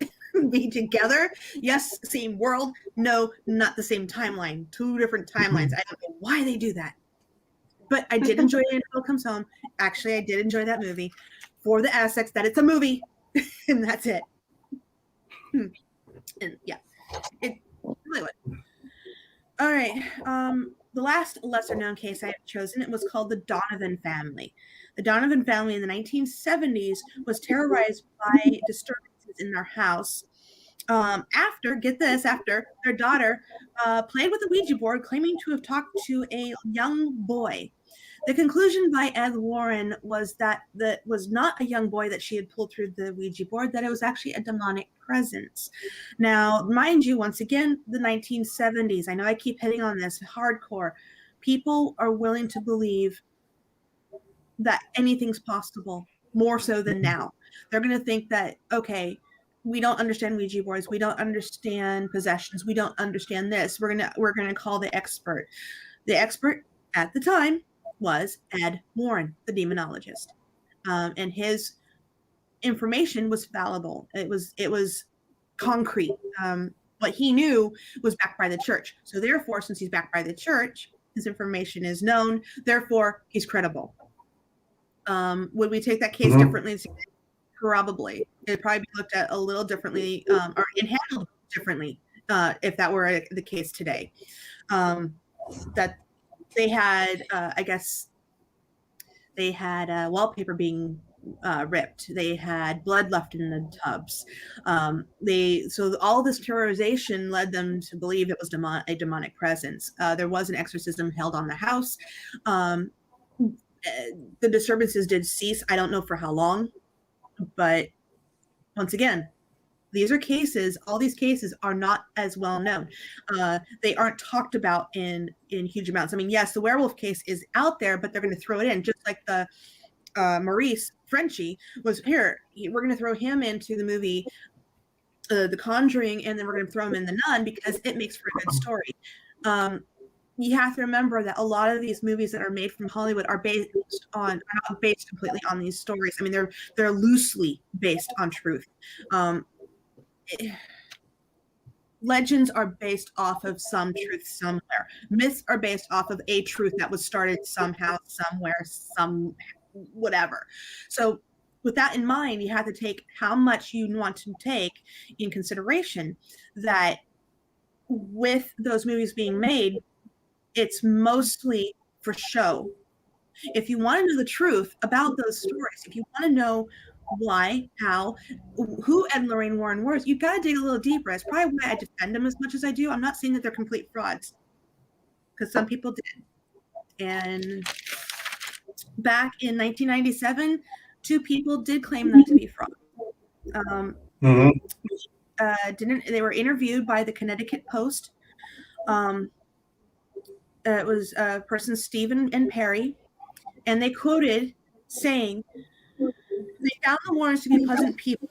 be together. Yes, same world. No, not the same timeline. Two different timelines. I don't know why they do that. But I did enjoy Annabelle Comes Home. Actually, I did enjoy that movie for the aspects that it's a movie, and that's it. And yeah, it really would. All right. The last lesser-known case I have chosen, it was called the Donovan family. The Donovan family in the 1970s was terrorized by disturbances in their house after their daughter played with a Ouija board, claiming to have talked to a young boy. The conclusion by Ed Warren was that was not a young boy that she had pulled through the Ouija board, that it was actually a demonic presence. Now, mind you, once again, the 1970s, I know I keep hitting on this, hardcore. People are willing to believe that anything's possible, more so than now. They're going to think that, okay, we don't understand Ouija boards, we don't understand possessions, we don't understand this. We're gonna call the expert. The expert at the time was Ed Warren, the demonologist. and his information was fallible. It was concrete. What he knew was backed by the church. So therefore, since he's backed by the church, his information is known. Therefore, he's credible. Would we take that case differently? Probably. It'd probably be looked at a little differently, or handled differently, if that were the case today. That they had, I guess, they had wallpaper being ripped. They had blood left in the tubs. So all this terrorization led them to believe it was a demonic presence. There was an exorcism held on the house. The disturbances did cease. I don't know for how long, but once again, these are cases. All these cases are not as well known. They aren't talked about in huge amounts. I mean, yes, the werewolf case is out there, but they're going to throw it in, just like the Maurice Frenchie was here. We're going to throw him into the movie The Conjuring, and then we're going to throw him in The Nun because it makes for a good story. You have to remember that a lot of these movies that are made from Hollywood are not based completely on these stories. I mean, they're loosely based on truth. Legends are based off of some truth somewhere. Myths are based off of a truth that was started somehow, somewhere, whatever. So with that in mind, you have to take how much you want to take in consideration that with those movies being made, it's mostly for show. If you want to know the truth about those stories, if you want to know why, how, who Ed and Lorraine Warren were, you've got to dig a little deeper. It's probably why I defend them as much as I do. I'm not saying that they're complete frauds, because some people did. And back in 1997, 2 people did claim them to be frauds. They were interviewed by the Connecticut Post. It was person Stephen and Perry, and they quoted saying, "They found the Warrens to be pleasant people,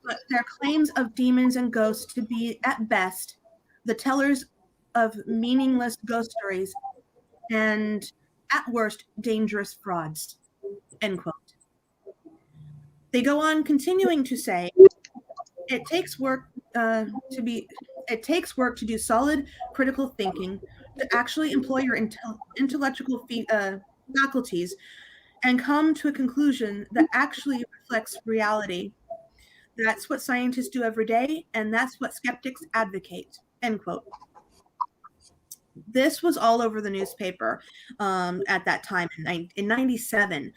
but their claims of demons and ghosts to be, at best, the tellers of meaningless ghost stories, and at worst, dangerous frauds." End quote. They go on continuing to say, "It takes work to do solid critical thinking, to actually employ your intellectual faculties and come to a conclusion that actually reflects reality. That's what scientists do every day, and that's what skeptics advocate." End quote. This was all over the newspaper at that time in 97.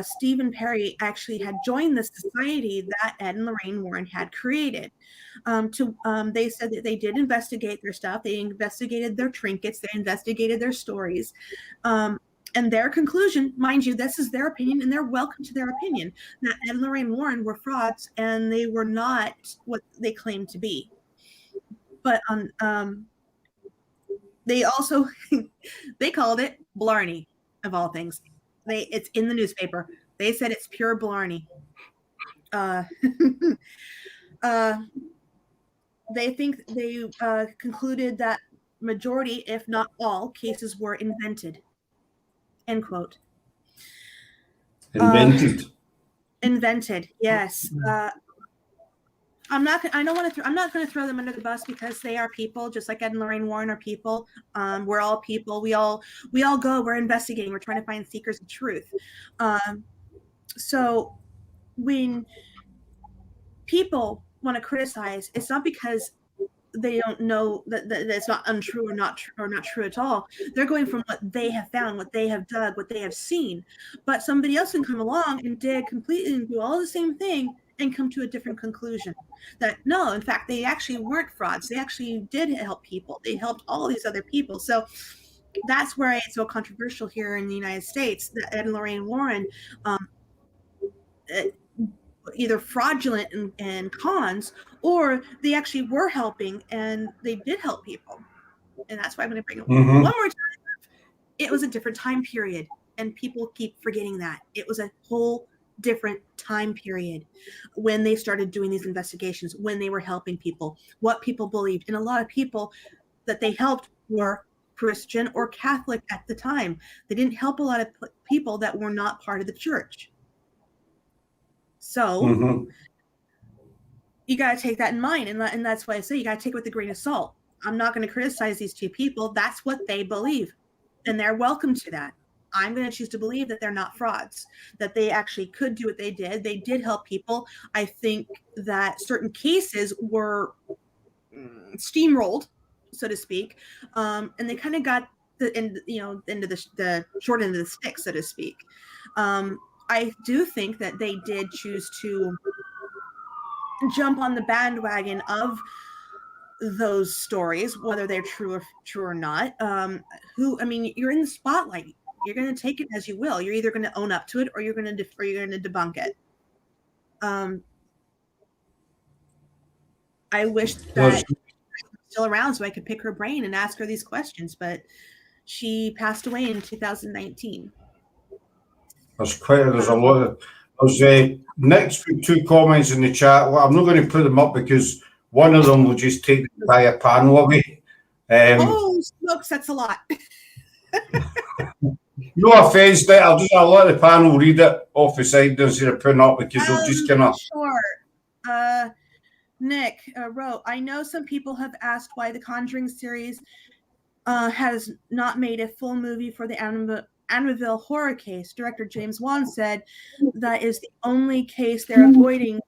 Stephen Perry actually had joined the society that Ed and Lorraine Warren had created. They said that they did investigate their stuff. They investigated their trinkets. They investigated their stories. And their conclusion, mind you, this is their opinion, and they're welcome to their opinion, that Ed and Lorraine Warren were frauds, and they were not what they claimed to be. But they also they called it blarney, of all things. It's in the newspaper. They said it's pure blarney. They think they concluded that majority, if not all, cases were invented. End quote. Invented, yes. I'm not going to throw them under the bus, because they are people, just like Ed and Lorraine Warren are people. We're all people. We all go. We're investigating. We're trying to find seekers of truth. So when people want to criticize, it's not because they don't know that it's not untrue or not true at all. They're going from what they have found, what they have dug, what they have seen. But somebody else can come along and dig completely and do all the same thing and come to a different conclusion. That no, in fact, they actually weren't frauds. They actually did help people. They helped all these other people. So that's where it's so controversial here in the United States that Ed and Lorraine Warren, either fraudulent and cons, or they actually were helping and they did help people. And that's why I'm going to bring it one more time. It was a different time period, and people keep forgetting that. It was a whole different time period when they started doing these investigations, when they were helping people, what people believed. And a lot of people that they helped were Christian or Catholic at the time. They didn't help a lot of people that were not part of the church. So Mhm. you got to take that in mind. And that's why I say you got to take it with a grain of salt. I'm not going to criticize these two people. That's what they believe. And they're welcome to that. I'm going to choose to believe that they're not frauds, that they actually could do what they did. They did help people. I think that certain cases were steamrolled, so to speak, and they kind of got the end of the short end of the stick, so to speak. I do think that they did choose to jump on the bandwagon of those stories, whether they're true or not. You're in the spotlight. You're going to take it as you will. You're either going to own up to it or you're going to debunk it. I wish that she was still around so I could pick her brain and ask her these questions, but she passed away in 2019. There's a lot of. Nick's put 2 comments in the chat. Well, I'm not going to put them up because one of them will just take the entire panel away. Oh, smokes, that's a lot. No offence, Nick. I'll let the panel read it off the side instead of putting up because they'll just kind of. Sure. Nick wrote, I know some people have asked why the Conjuring series has not made a full movie for the Amityville horror case. Director James Wan said that is the only case they're avoiding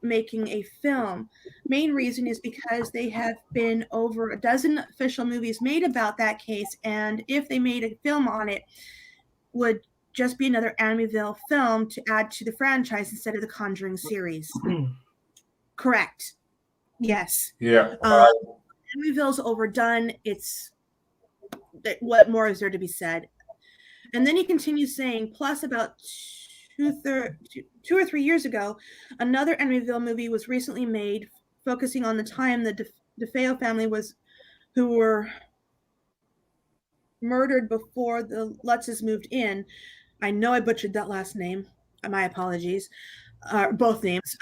making a film. Main reason is because they have been over a dozen official movies made about that case, and if they made a film on it, would just be another Amityville film to add to the franchise instead of the Conjuring series. Correct. Yes. Yeah. Amityville's overdone. What more is there to be said? And then he continues saying, plus about 2 or 3 years ago, another Amityville movie was recently made focusing on the time the DeFeo family who were murdered before the Lutzes moved in. I know I butchered that last name. My apologies. Both names.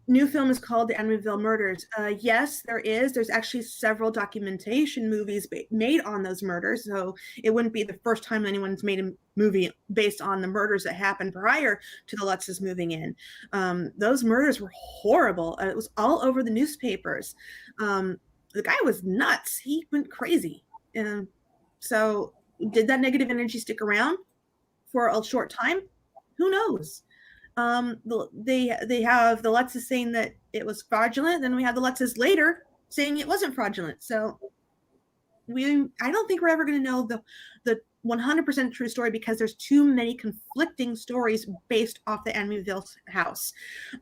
New film is called The Amityville Murders. Yes, there is. There's actually several documentation movies made on those murders, so it wouldn't be the first time anyone's made a movie based on the murders that happened prior to the Lutzes moving in. Those murders were horrible. It was all over the newspapers. The guy was nuts. He went crazy. So did that negative energy stick around for a short time? Who knows? They have the Lutzes saying that it was fraudulent, then we have the Lutzes later saying it wasn't fraudulent. So I don't think we're ever going to know the 100% true story because there's too many conflicting stories based off the Amityville house.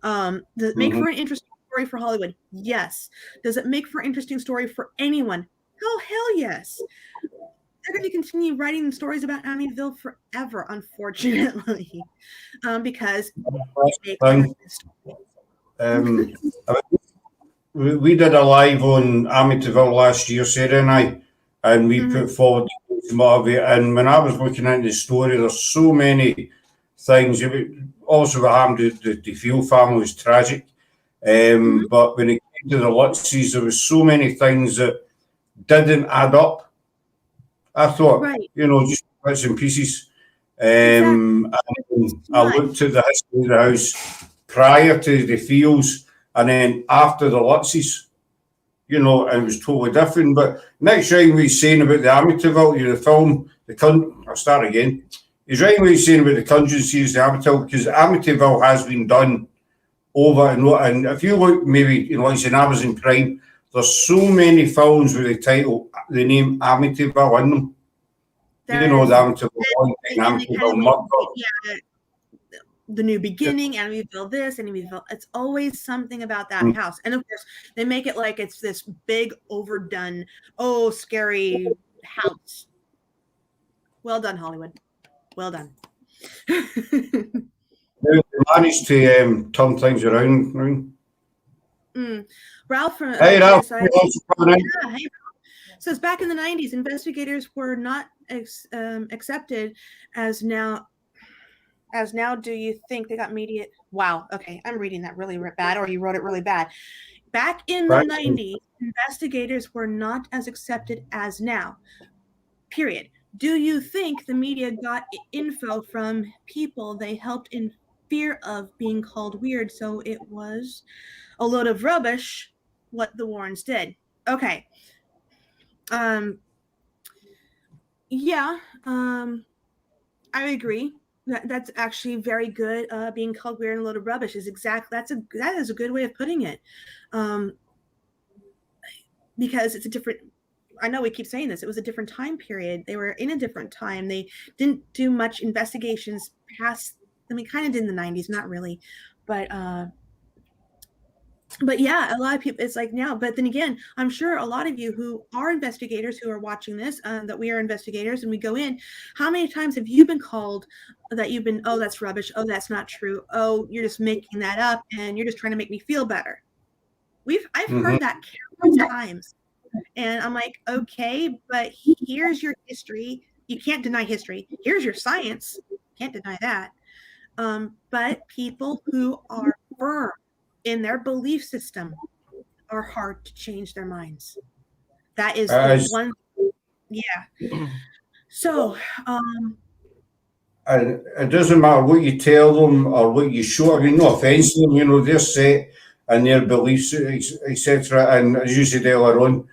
Does it make for an interesting story for Hollywood? Yes. Does it make for an interesting story for anyone? Oh, hell yes. They're going to continue writing stories about Amityville forever, unfortunately, because we did a live on Amityville last year, Sarah and we put forward some of it. And when I was looking at the story, there's so many things. Also, what happened to the DeFeo family was tragic. But when it came to the Lutzes, there was so many things that didn't add up. I thought, just bits and pieces. Exactly. I looked at the history of the house prior to the DeFeos and then after the Lutzes, and it was totally different. But next time we saying about the Amityville, the film, I'll start again. He's right what he's saying about the Conjuring series, the Amityville, because Amityville has been done over and over. And if you look, maybe, like in Amazon Prime, there's so many films with the name Amityville in them. The Amityville Murder. The New Beginning, Amityville this, Amityville. It's always something about that house. And of course, they make it like it's this big, overdone, scary house. Well done, Hollywood. Well done. They managed to turn things around. Ralph from Hey, Ralph. Says back in the 90s, investigators were not accepted as now. Do you think they got media? Wow. Okay, I'm reading that really bad, or you wrote it really bad. Back in the 90s, investigators were not as accepted as now. Period. Do you think the media got info from people they helped fear of being called weird. So it was a load of rubbish what the Warrens did. Okay. Yeah, I agree. That's actually very good. Being called weird and a load of rubbish is that is a good way of putting it. Because it's a different, I know we keep saying this, it was a different time period. They were in a different time. They didn't do much investigations past, I mean, kind of did in the 90s, not really. But yeah, a lot of people, it's like now, but then again, I'm sure a lot of you who are investigators who are watching this, that we are investigators and we go in, how many times have you been called that you've been, oh, that's rubbish. Oh, that's not true. Oh, you're just making that up and you're just trying to make me feel better. I've heard that countless times. And I'm like, okay, but here's your history. You can't deny history. Here's your science. Can't deny that. But people who are firm in their belief system are hard to change their minds. That is the one. Yeah. So, and it doesn't matter what you tell them or what you show. I mean, no offence to them, you know, they're set in their beliefs, etc. And as you said earlier on,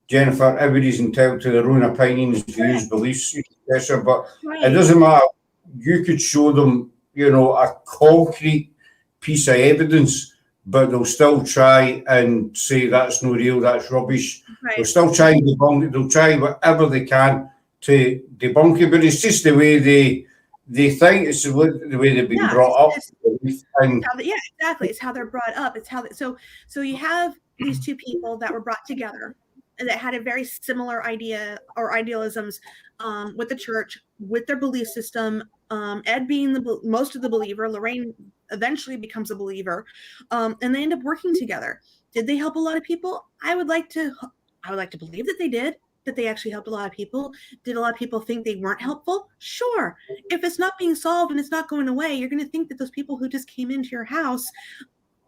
Jennifer, everybody's entitled to their own opinions, views, beliefs, etc. But it doesn't matter. You could show them, you know, a concrete piece of evidence, but they'll still try and say that's no real, that's rubbish. right. They'll still try and debunk it. They'll try whatever they can to debunk it, but it's just the way they think. It's the way they've been brought up. Yeah, exactly. It's how they're brought up. It's how so you have these two people that were brought together that had a very similar idea or idealisms with the church, with their belief system. Ed being most of the believer, Lorraine eventually becomes a believer, and they end up working together. Did they help a lot of people? I would like to believe that they did. That they actually helped a lot of people. Did a lot of people think they weren't helpful? Sure. If it's not being solved and it's not going away, you're going to think that those people who just came into your house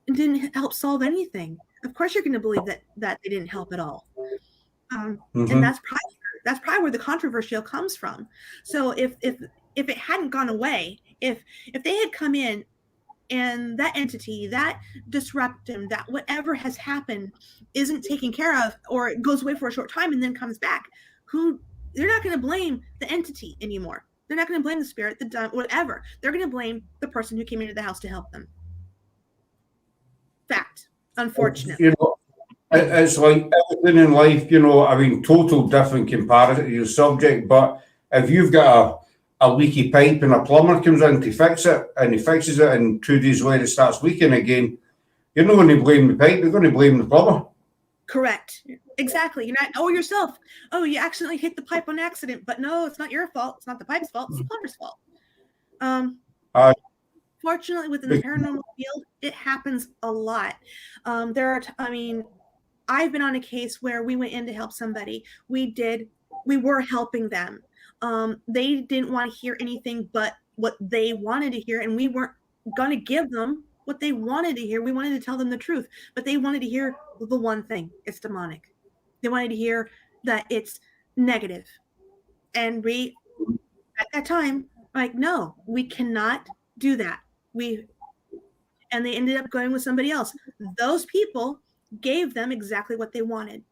didn't help solve anything. Of course, you're going to believe that they didn't help at all. And that's probably where the controversial comes from. So if it hadn't gone away, if they had come in and that entity, that disruptum, that whatever has happened isn't taken care of, or it goes away for a short time and then comes back, they're not going to blame the entity anymore. They're not going to blame the spirit, whatever. They're going to blame the person who came into the house to help them. Fact, unfortunately. You know, it's like everything in life, you know, I mean, total different comparison to your subject, but if you've got a leaky pipe and a plumber comes in to fix it and he fixes it and 2 days later it starts leaking again, you're not going to blame the pipe, you're going to blame the plumber. Correct. Exactly. You're not, yourself. Oh, you accidentally hit the pipe on accident, but no, it's not your fault. It's not the pipe's fault. It's the plumber's fault. Fortunately, within the paranormal field, it happens a lot. I've been on a case where we went in to help somebody. We were helping them. They didn't want to hear anything but what they wanted to hear, and we weren't going to give them what they wanted to hear. We wanted to tell them the truth, but they wanted to hear the one thing: it's demonic. They wanted to hear that it's negative. And we, at that time, like, no, we cannot do that. And they ended up going with somebody else. Those people gave them exactly what they wanted.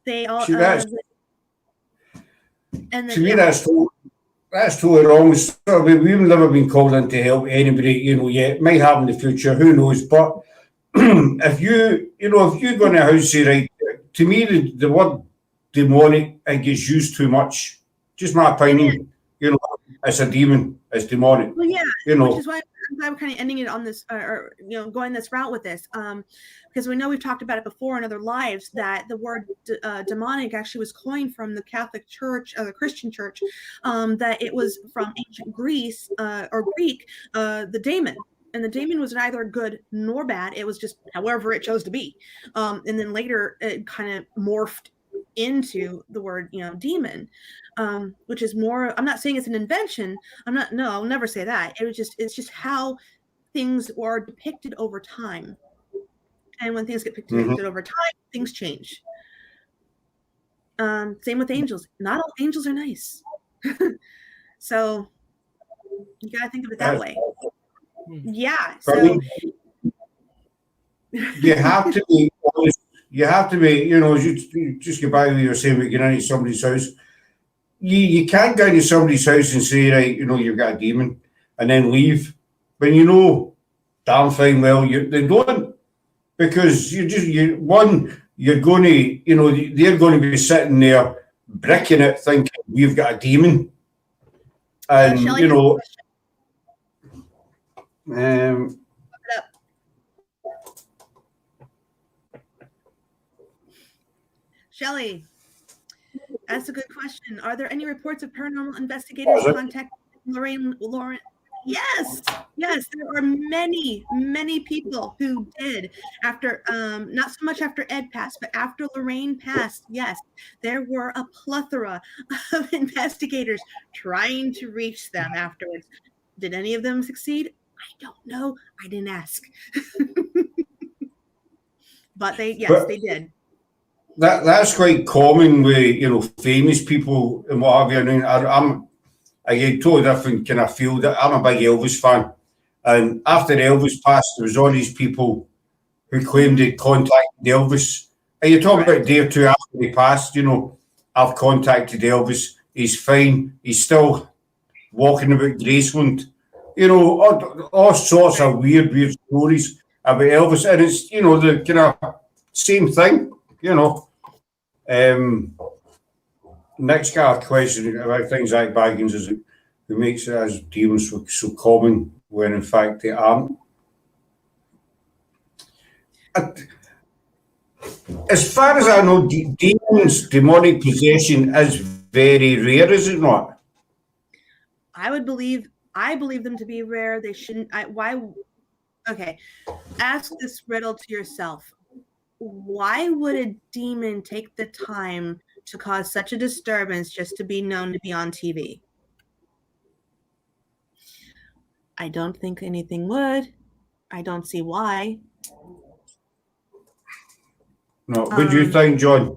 They all, that's totally wrong. So we've never been called in to help anybody, you know, yet. It might happen in the future, who knows? But if you're going to house, say, right, to me, the word demonic, it gets used too much. Just my opinion. You know, it's a demon, it's demonic. Well, yeah, you know, which is why I'm kind of ending it on this, or going this route with this, because we know we've talked about it before in other lives that the word demonic actually was coined from the Catholic Church, the Christian Church, that it was from ancient Greece or Greek, the daemon. And the daemon was neither good nor bad. It was just however it chose to be. And then later it kind of morphed into the word, demon, which is more, I'm not saying it's an invention. I'll never say that. It's just how things are depicted over time. And when things get depicted over time, things change. Same with angels. Not all angels are nice. So you got to think of it that way. Yeah. But I So mean, you have to be honest. You have to be, you just get back to what you were saying about getting into somebody's house. You can't go into somebody's house and say, right, you've got a demon, and then leave. When you know damn fine well they don't. Because you're going to, they're going to be sitting there bricking it thinking we've got a demon. And, Shelley has a question. um, Shelley, that's a good question. Are there any reports of paranormal investigators contacting Lauren? Yes, there are many people who did after, not so much after Ed passed, but after Lorraine passed. Yes, there were a plethora of investigators trying to reach them afterwards. Did any of them succeed? I don't know. I didn't ask. But they did. That's quite common with famous people and what have you. I mean, I'm again totally different kind of field. I'm a big Elvis fan, and after Elvis passed, there was all these people who claimed they'd contacted Elvis. And you talk about a day or two after he passed. I've contacted Elvis. He's fine. He's still walking about Graceland. All sorts of weird stories about Elvis, and it's the kind of same thing. Next got a question about things like Baggins is who makes it as demons so common when in fact they aren't. As far as I know, demons, demonic possession is very rare, is it not? I believe them to be rare. They shouldn't. Okay, ask this riddle to yourself. Why would a demon take the time to cause such a disturbance just to be known to be on TV? I don't think anything would. I don't see why. No. What do you think, John?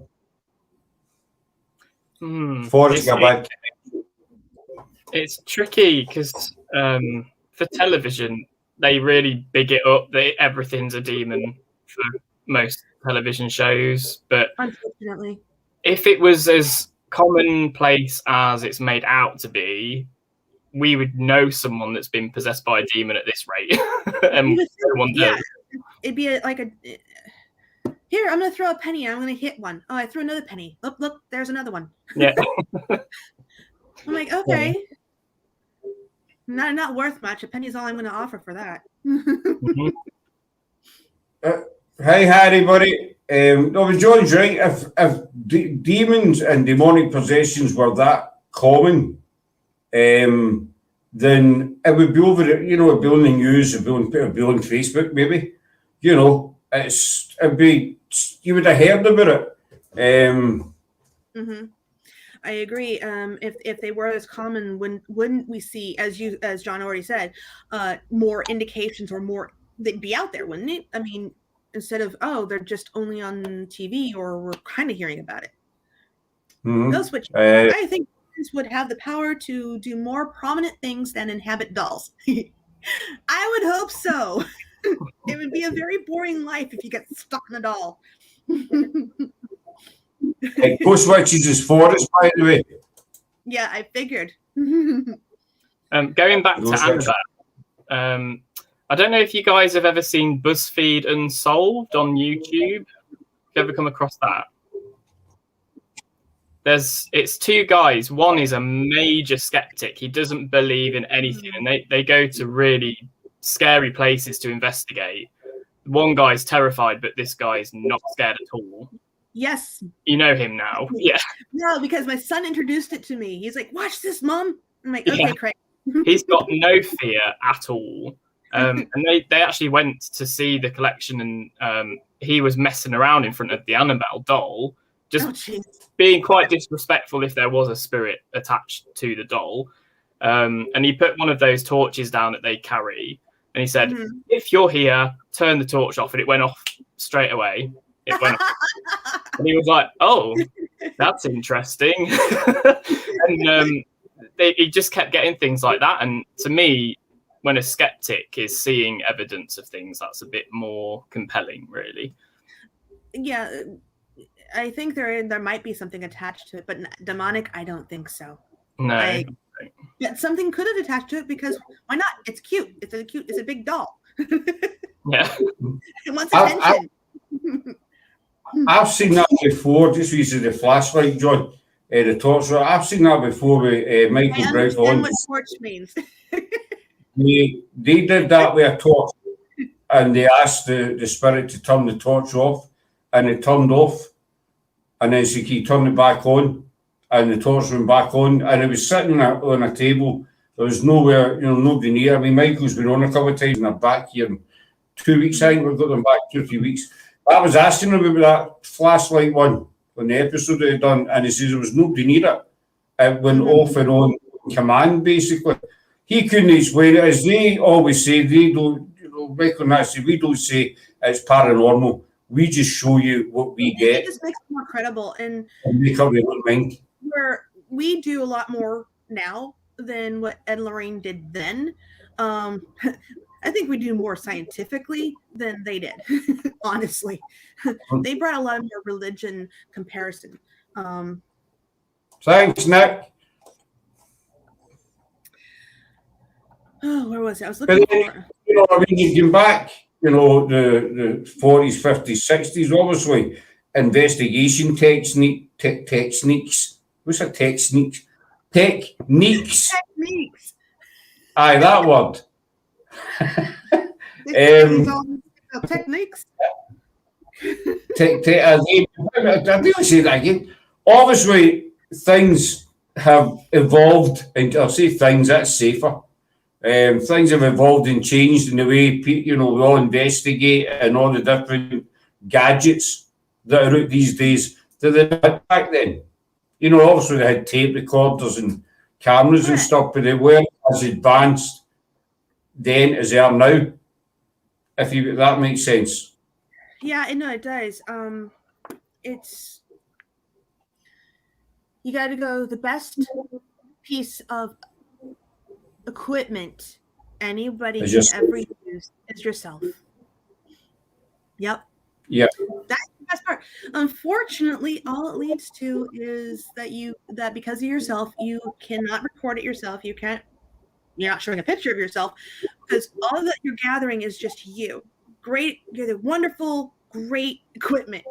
It's tricky because for television, they really big it up. Everything's a demon for most television shows. But unfortunately, if it was as commonplace as it's made out to be, we would know someone that's been possessed by a demon at this rate. And everyone does. It'd be here, I'm going to throw a penny. I'm going to hit one. Oh, I threw another penny. Look, there's another one. Yeah. I'm like, okay. Not worth much. A penny's all I'm going to offer for that. Mm-hmm. Hi, Harry, buddy. No, John's right. If demons and demonic possessions were that common, then it would be over. It'd be on the news. It'd be on Facebook, maybe. It'd be. You would have heard about it. I agree. If they were as common, wouldn't we see, as John already said, more indications or more? They'd be out there, wouldn't it? I mean, instead of they're just only on TV, or we're kind of hearing about it. Those which I think would have the power to do more prominent things than inhabit dolls. I would hope so. It would be a very boring life if you get stuck in a doll. Post Witches is Forest, by the way. Yeah, I figured. Going back to Annabelle, I don't know if you guys have ever seen BuzzFeed Unsolved on YouTube. Have you ever come across that? It's two guys. One is a major skeptic. He doesn't believe in anything, and they go to really scary places to investigate. One guy's terrified, but this guy's not scared at all. Yes. You know him now. Yeah. No, because my son introduced it to me. He's like, watch this, Mom. I'm like, okay, Craig. He's got no fear at all. And they actually went to see the collection, and he was messing around in front of the Annabelle doll, just being quite disrespectful if there was a spirit attached to the doll. And he put one of those torches down that they carry, and he said, if you're here, turn the torch off. And it went off straight away. It went off. And he was like, oh, that's interesting. And he just kept getting things like that. And to me, when a skeptic is seeing evidence of things, that's a bit more compelling, really. Yeah, I think there might be something attached to it, but demonic, I don't think so. No. Yeah, something could have attached to it, because why not? It's cute. It's a big doll. Yeah. It wants attention. I've seen that before, just using the flashlight, John, the torch. I've seen that before with Michael I understand Brown. what torch means. They did that with a torch, and they asked the spirit to turn the torch off, and it turned off, and then he turned it back on, and the torch went back on, and it was sitting on a table. There was nowhere, nobody near. I mean, Michael's been on a couple of times, and they're back here in 2 weeks. I think we've got them back 2 or 3 weeks. I was asking him about that flashlight one on the episode that he done, and he says there was nobody near it. It went off and on command, basically. He couldn't explain it. As they always say, they don't, Michael and I say, we don't say it's paranormal. We just show you what we get. It just makes it more credible, and make up your own mind. We do a lot more now than what Ed and Lorraine did then. I think we do more scientifically than they did, honestly. They brought a lot of more religion comparison. Thanks, Nick. Oh, where was it? I was looking for. You came back, the 40s, 50s, 60s, obviously, investigation techniques. What's a techniques? Techniques. Techniques. Aye, that word. Techniques. I really say that again. Obviously, things have evolved, and I'll say things, that's safer. Things have evolved and changed in the way we all investigate, and all the different gadgets that are out these days that they had back then. Obviously they had tape recorders and cameras and stuff, but they weren't as advanced then as they are now. If that makes sense. Yeah, I know it does. It's, you got to go, the best piece of equipment anybody can ever use is yourself. Yep. Yeah. That's the best part. Unfortunately, all it leads to is that because of yourself, you cannot record it yourself. You're not showing a picture of yourself, because all that you're gathering is just you. Great, you're the wonderful, great equipment,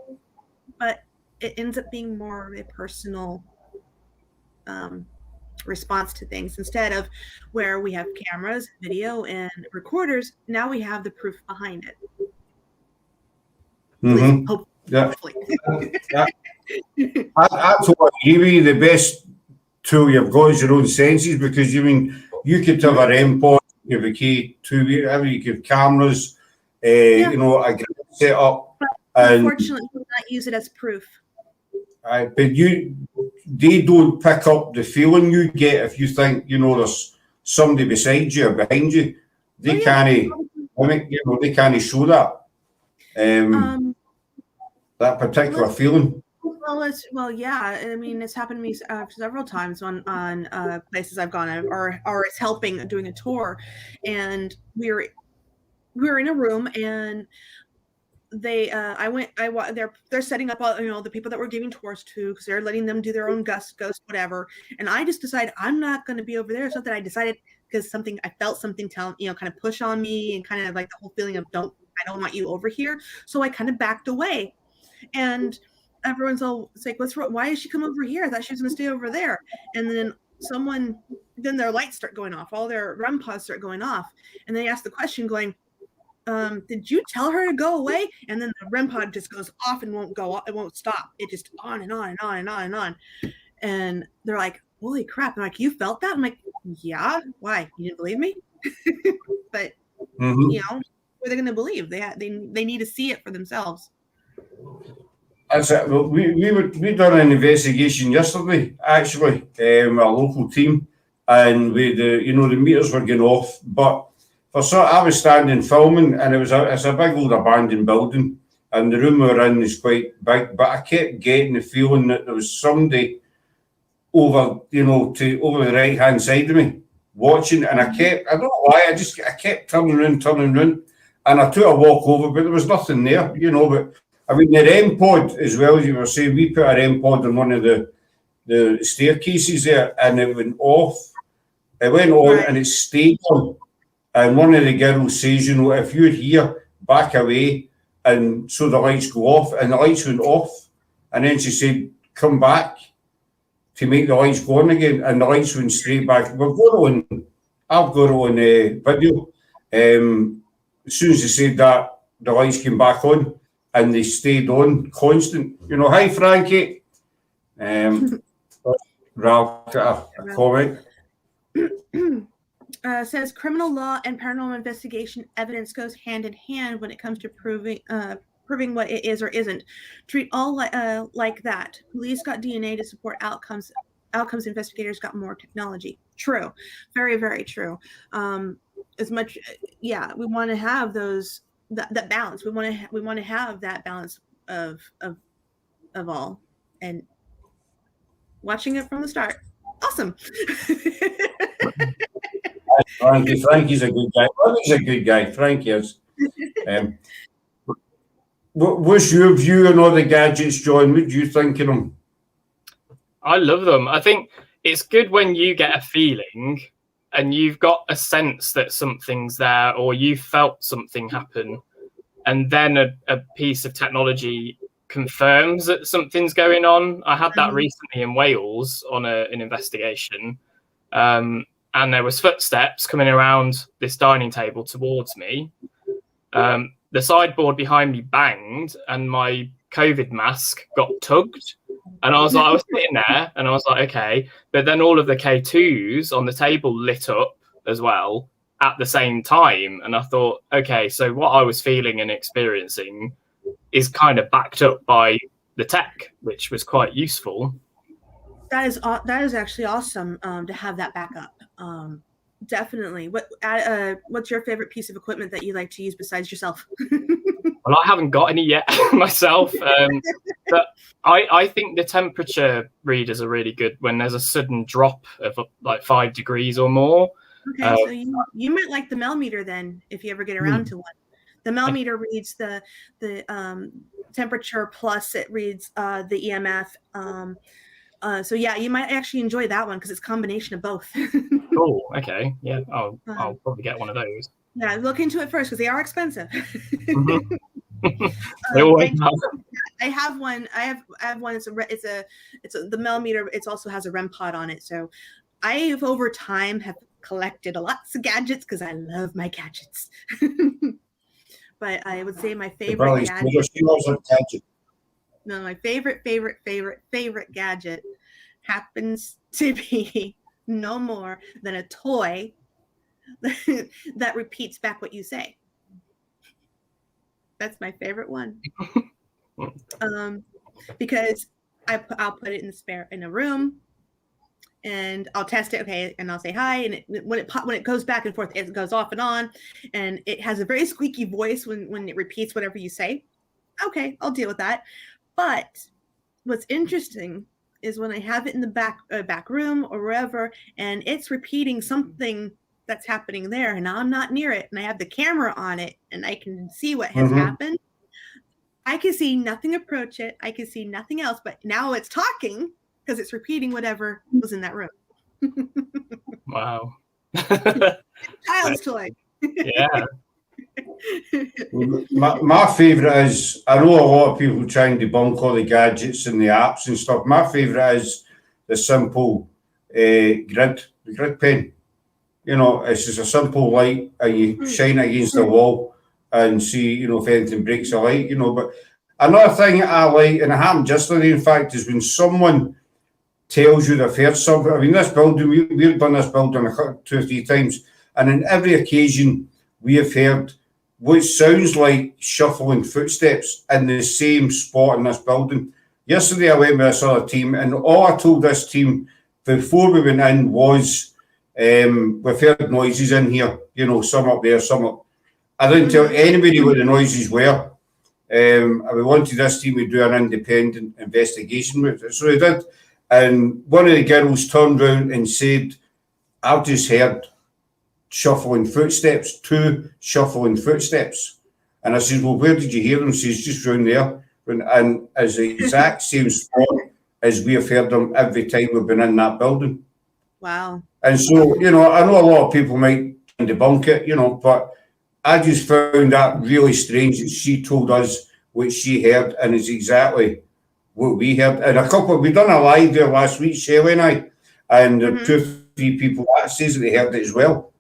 but it ends up being more of a personal response to things, instead of where we have cameras, video, and recorders. Now we have the proof behind it. Mm-hmm. Hopefully. I totally agree with you. The best tool you've got is your own senses, because you could have a REM pod, you have a K2, whatever, you could have cameras, a grid set up. Unfortunately, we cannot use it as proof. But they don't pick up the feeling you get if you think there's somebody beside you or behind you. They can't they can't show that that particular feeling. Yeah. I mean, it's happened to me several times on places I've gone, or it's helping doing a tour, and we were in a room, and they're setting up all the people that we're giving tours to, because they're letting them do their own ghost whatever, and I just decided I'm not going to be over there. Something I decided, because I felt something kind of push on me, and kind of like the whole feeling of I don't want you over here. So I kind of backed away, and everyone's all, it's like, what's wrong? Why is she come over here? I thought she was going to stay over there. And then their lights start going off, all their REM pods start going off, and they ask the question going, did you tell her to go away? And then the REM pod just goes off and won't go off. It won't stop. It just on and on and on and on and on. And they're like, holy crap. I'm like, you felt that? I'm like, yeah. Why? You didn't believe me? But, who are they going to believe? They need to see it for themselves. That's it. Well, we done an investigation yesterday, actually, a local team, and the meters were going off, but I was standing filming, and it's a big old abandoned building, and the room we were in is quite big, but I kept getting the feeling that there was somebody over the right hand side of me, watching, and I don't know why, I kept turning around, and I took a walk over, but there was nothing there, you know. But I mean, the REM pod, as well as you were saying, we put a REM pod on one of the staircases there, and it went off. It went on, Right. and it stayed on. And one of the girls says, you know, if you're here, back away, and so the lights go off, and the lights went off, and then she said, come back to make the lights go on again, and the lights went straight back. I've got it on video. As soon as they said that, the lights came back on, and they stayed on constant. You know, hi Frankie. Ralph got a comment. Says criminal law and paranormal investigation evidence goes hand in hand when it comes to proving what it is or isn't. Treat all like that. Police got DNA to support outcomes. Investigators got more technology. True, very, very true. As much, yeah, we want to have that balance. We want to have that balance of all, and watching it from the start. Awesome. Frankie's a good guy. Frankie's a good guy. Frankie is. What's your view on all the gadgets, John? What do you think of them? I love them. I think it's good when you get a feeling and you've got a sense that something's there, or you felt something happen, and then a piece of technology confirms that something's going on. I had that recently in Wales on an investigation. And there was footsteps coming around this dining table towards me. The sideboard behind me banged, and my COVID mask got tugged. And I was sitting there, and I was like, okay. But then all of the K2s on the table lit up as well at the same time. And I thought, okay, so what I was feeling and experiencing is kind of backed up by the tech, which was quite useful. That is actually awesome to have that backup. Definitely. What's your favorite piece of equipment that you like to use besides yourself? Well, I haven't got any yet myself, but I think the temperature readers are really good when there's a sudden drop of like 5 degrees or more. Okay, so you might like the Melmeter then, if you ever get around to one. The Melmeter reads the temperature, plus it reads the EMF. So yeah, you might actually enjoy that one because it's a combination of both. Cool. Okay. Yeah, I'll probably get one of those. Yeah, look into it first because they are expensive. They always are. I have one. I have one. It's the Melmeter. It also has a REM pod on it. So I've over time have collected lots of gadgets because I love my gadgets. But I would say my favorite gadget. No, my favorite gadget happens to be no more than a toy that repeats back what you say. That's my favorite one. Because I'll put it in a room, and I'll test it. Okay, and I'll say hi, and when it goes back and forth, it goes off and on, and it has a very squeaky voice when it repeats whatever you say. Okay, I'll deal with that. But what's interesting is when I have it in the back room or wherever, and it's repeating something that's happening there, and I'm not near it, and I have the camera on it, and I can see what has happened. I can see nothing approach it. I can see nothing else, but now it's talking because it's repeating whatever was in that room. Wow. Child's toy. Yeah. My favourite is, I know a lot of people try and debunk all the gadgets and the apps and stuff. My favourite is the simple grid pen. You know, it's just a simple light, and you shine it against the wall and see, you know, if anything breaks the light, you know. But another thing I like, and it happened yesterday, in fact, is when someone tells you they've heard something. I mean, this building, we've done this building 2 or 3 times, and on every occasion we have heard what sounds like shuffling footsteps in the same spot in this building. Yesterday I went with this other team, and all I told this team before we went in was, we've heard noises in here, you know, some up there, some up. I didn't tell anybody what the noises were. We wanted this team to do an independent investigation with it, so they did. And one of the girls turned around and said, I've just heard shuffling footsteps, 2 shuffling footsteps. And I says, well, where did you hear them? She says, just round there. And as the exact same spot as we have heard them every time we've been in that building. Wow. And so, I know a lot of people might debunk it, but I just found that really strange that she told us what she heard, and it's exactly what we heard. And we done a live there last week, Shelley and I, and 2 or 3 people that says that they heard it as well.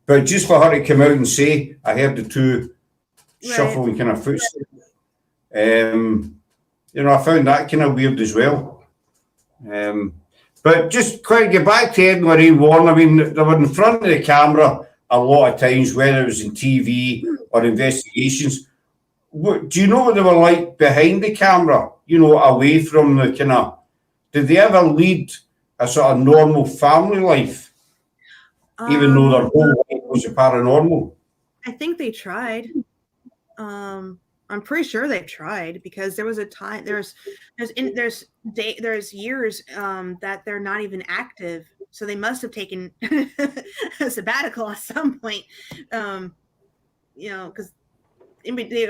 But just for her to come out and say, I heard the 2 shuffling kind of footsteps, I found that kind of weird as well. But just quick, get back to Ed and Lorraine Warren. I mean, they were in front of the camera a lot of times, whether it was in TV or investigations. Do you know what they were like behind the camera, away from the kind of... Did they ever lead a sort of normal family life, even though their whole life was paranormal? I think they tried. I'm pretty sure they've tried, because there was a time there's years that they're not even active, so they must have taken a sabbatical at some point. Because they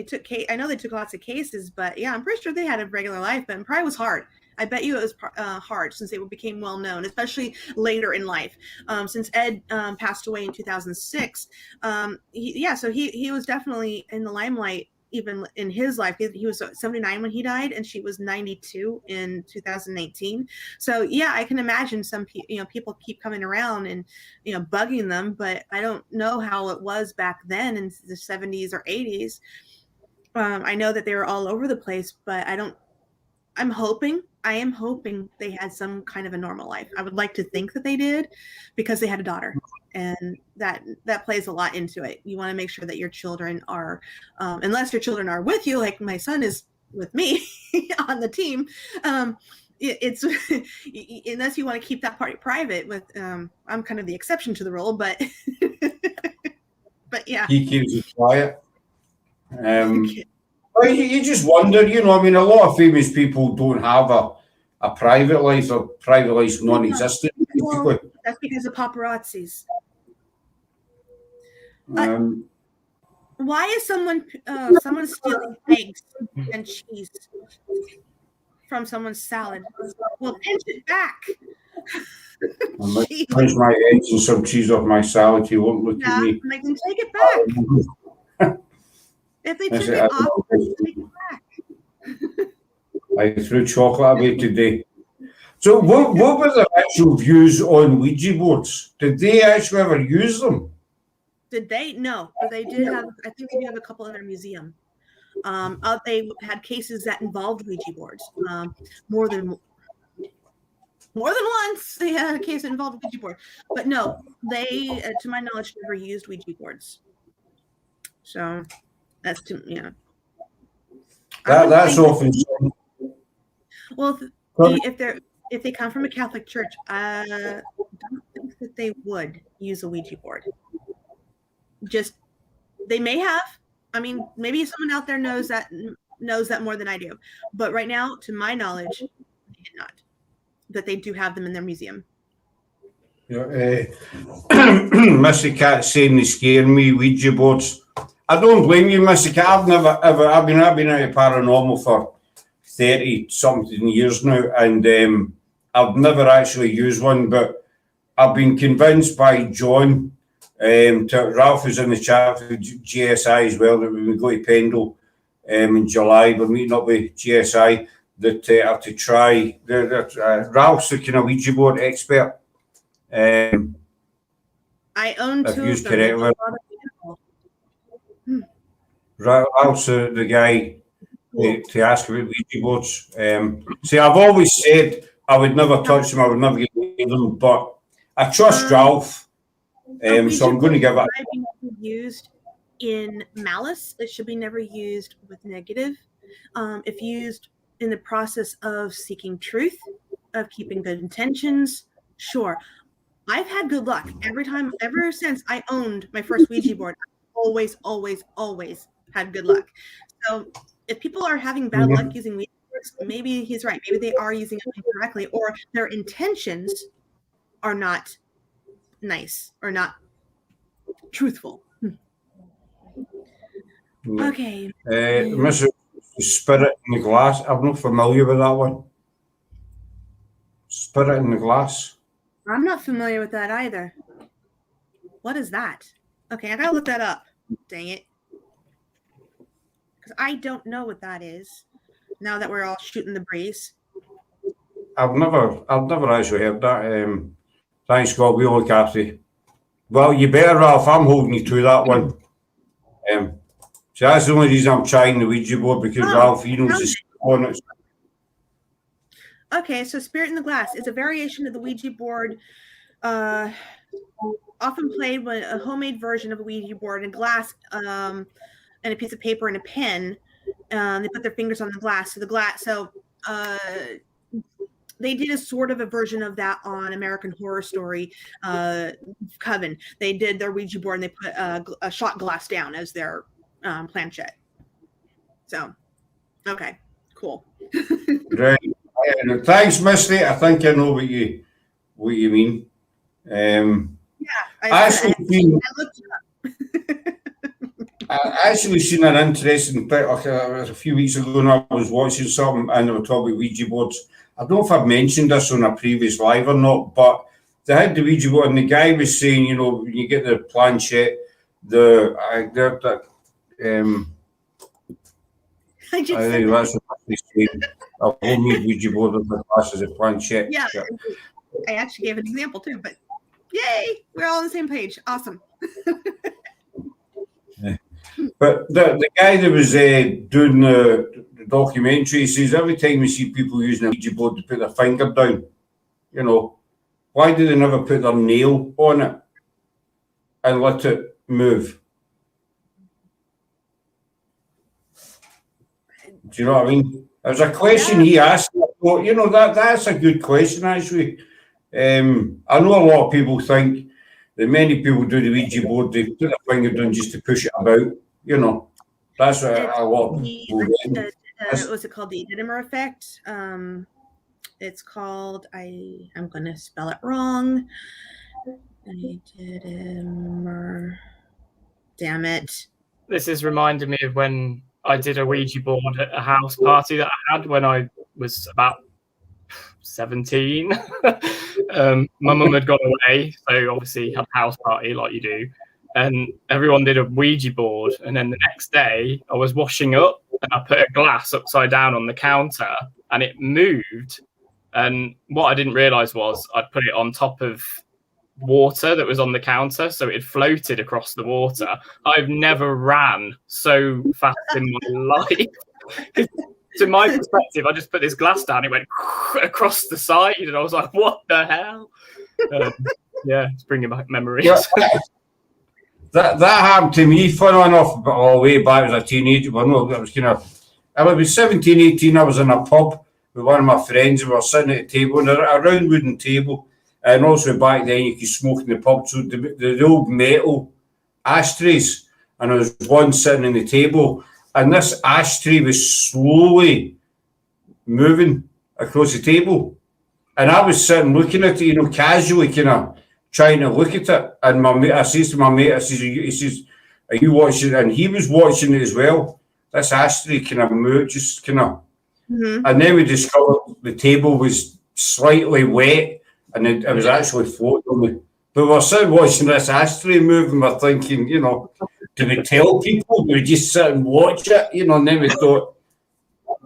took I know they took lots of cases, but yeah, I'm pretty sure they had a regular life, but it probably was hard. I bet you it was hard since they became well known, especially later in life. Since Ed passed away in 2006, so he was definitely in the limelight even in his life. He was 79 when he died, and she was 92 in 2018. So yeah, I can imagine some people keep coming around and bugging them, but I don't know how it was back then in the 70s or 80s. I know that they were all over the place, but I am hoping they had some kind of a normal life. I would like to think that they did, because they had a daughter, and that plays a lot into it. You want to make sure that your children are, unless your children are with you, like my son is with me on the team. It's unless you want to keep that part private. With I'm kind of the exception to the rule, but yeah, He keeps it quiet. Well, you just wonder, I mean, a lot of famous people don't have a private life, or private life's non-existent. Well, that's because of paparazzis. Why is someone stealing eggs and cheese from someone's salad? Well, pinch it back. Pinch my eggs and some cheese off my salad. He won't look at me. Make them take it back. If they took it off, take it back. I threw chocolate away today. So what were the actual views on Ouija boards? Did they actually ever use them? Did they? No, but they did have. I think they have a couple in their museum. They had cases that involved Ouija boards. More than once, they had a case that involved Ouija board. But no, they, to my knowledge, never used Ouija boards. So that's That's often. Well, if they come from a Catholic church, I don't think that they would use a Ouija board. They may have. I mean, maybe someone out there knows that more than I do. But right now, to my knowledge, they did not. That they do have them in their museum. Missy Cat saying they scare me, Ouija boards. I don't blame you, Missy Cat. I've never ever. I've been out of paranormal for 30-something years now, and I've never actually used one. But I've been convinced by John. Ralph is in the chat for GSI as well, that we go to Pendle in July. We're meeting up with GSI that have to try. Ralph's the kind of Ouija board expert. I own two of them. Ralph's the guy to ask about Ouija boards. See, I've always said I would never touch them, I would never get near them, but I trust Ralph. So I'm going to give it. Used in malice, it should be never used with negative. If used in the process of seeking truth, of keeping good intentions, sure. I've had good luck ever since I owned my first Ouija board. I've always had good luck. So if people are having bad luck using Ouija boards, maybe he's right. Maybe they are using it incorrectly, or their intentions are not nice or not truthful. Okay. Mr. Spirit in the Glass. I'm not familiar with that one. Spirit in the Glass. I'm not familiar with that either. What is that? Okay, I gotta look that up. Dang it. Because I don't know what that is. Now that we're all shooting the breeze. I've never actually heard that. Thanks God, we look after you. Well, you better, Ralph. I'm holding you to that one. So that's the only reason I'm trying the Ouija board, because Ralph, he knows the stuff on it. Okay, so Spirit in the Glass is a variation of the Ouija board, often played with a homemade version of a Ouija board in glass, and a piece of paper and a pen. They put their fingers on the glass. So they did a sort of a version of that on American Horror Story, Coven. They did their Ouija board and they put a shot glass down as their planchette. So, okay, cool. Right. Thanks, Misty. I think I know what you mean. I actually seen an interesting bit a few weeks ago when I was watching something and they were talking about Ouija boards. I don't know if I've mentioned this on a previous live or not, but they had the Ouija board and the guy was saying, you know, when you get the planchette, I just said that's what he's saying. A homemade Ouija board with the glass as a planchette. Yeah, I actually gave an example too, but yay, we're all on the same page. Awesome. But the guy that was doing the documentary says every time we see people using a Ouija board to put their finger down, you know, why do they never put their nail on it and let it move? Do you know what I mean? It was a question he asked. Well, you know, that's a good question, actually. I know a lot of people think that many people do the Ouija board, they put their finger down just to push it about. You know, that's what a lot of people do. What's it called? The Didymer effect. It's called, I'm going to spell it wrong. Didymer. Damn it. This is reminding me of when I did a Ouija board at a house party that I had when I was about 17. My mum had gone away, so obviously had a house party like you do, and everyone did a Ouija board. And then the next day, I was washing up and I put a glass upside down on the counter, and it moved. And what I didn't realise was I'd put it on top of water that was on the counter, so it floated across the water. I've never ran so fast in my life. To my perspective, I just put this glass down, it went across the side, and I was like, what the hell? Yeah, it's bringing back memories. Yeah, that happened to me, fun enough, but all the way back as a teenager. Well, no, I was 17, 18, I was in a pub with one of my friends, and we were sitting at a table, and a round wooden table. And also back then you could smoke in the pub, so the old metal ashtrays, and there was one sitting on the table, and this ashtray was slowly moving across the table, and I was sitting looking at it, you know, casually, kind of trying to look at it. And my mate, I says to my mate, he says, "Are you watching?" And he was watching it as well. This ashtray kind of moved, just kind of, and then we discovered the table was slightly wet. And it was actually floating on me. But we're sitting watching this ashtray move, and we're thinking, you know, do we tell people? Do we just sit and watch it? You know, and then we thought,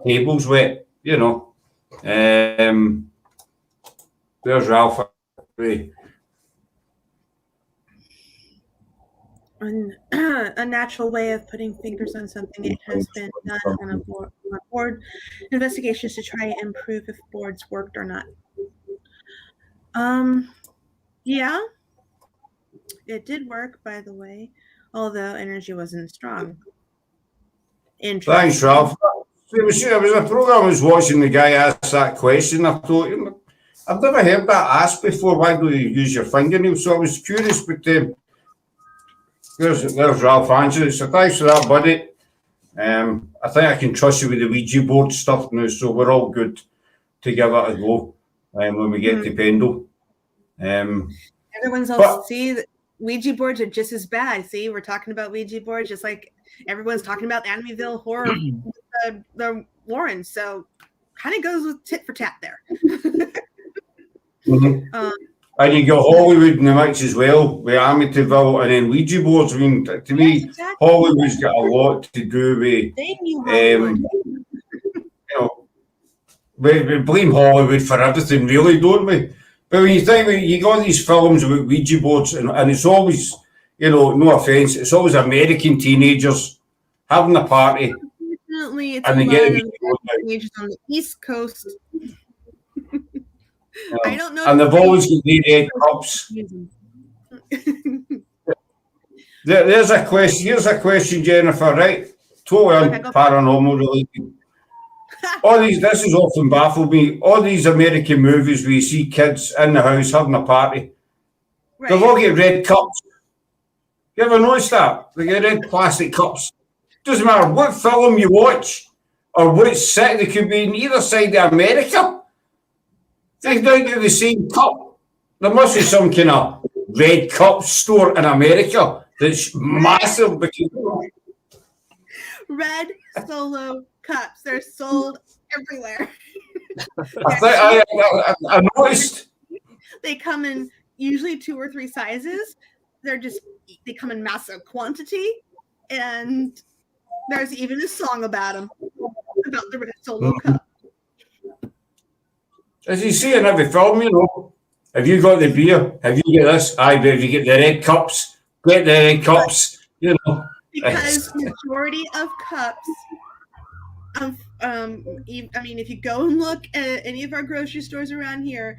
table's wet, you know. There's Ralph. A natural way of putting fingers on something. It has been done on a board investigations to try and improve if boards worked or not. Yeah, it did work, by the way, although energy wasn't strong. Thanks, Ralph. It was a program I was watching, the guy asked that question. I thought, you know, I've never heard that asked before. Why do you use your fingernails? So I was curious, but there's Ralph answering. So thanks for that, buddy. I think I can trust you with the Ouija board stuff now, so we're all good to give it a go when we get to Pendle. Everyone's all, see, Ouija boards are just as bad. See, we're talking about Ouija boards just like everyone's talking about Amityville horror with the Warrens. So kind of goes with tit for tat there. And you got Hollywood in the mix as well, with Amityville and then Ouija boards. I mean, to me, exactly. Hollywood's got a lot to do with. We blame Hollywood for everything, really, don't we? But when you think you got these films about Ouija boards, and it's always, no offence, it's always American teenagers having a party. Unfortunately, it's a lot of teenagers on the East Coast. I don't know. And they've always got the red cups. There's a question. Here's a question, Jennifer. Right, totally paranormal related. This has often baffled me. All these American movies where you see kids in the house having a party, they've all got red cups. You ever noticed that? They get red plastic cups. Doesn't matter what film you watch or what set they could be in either side of America. They don't get the same cup. There must be some kind of red cup store in America that's massive. Red Solo cups. They're sold everywhere. I noticed. They come in usually 2 or 3 sizes. They come in massive quantity, and there's even a song about them, about the Red Solo cup. As you see in every film, have you got the beer? Have you got this? Aye, but if you get the red cups, get the red cups, Because majority of cups, if you go and look at any of our grocery stores around here,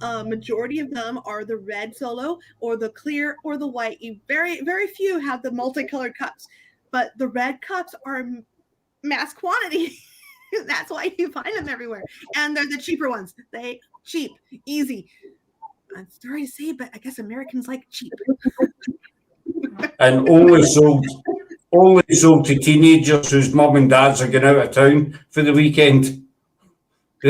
majority of them are the red Solo or the clear or the white. Very, very few have the multicolored cups, but the red cups are mass quantity. That's why you find them everywhere. And they're the cheaper ones. Cheap, easy. I'm sorry to say, but I guess Americans like cheap. And only sold to teenagers whose mum and dads are going out of town for the weekend. I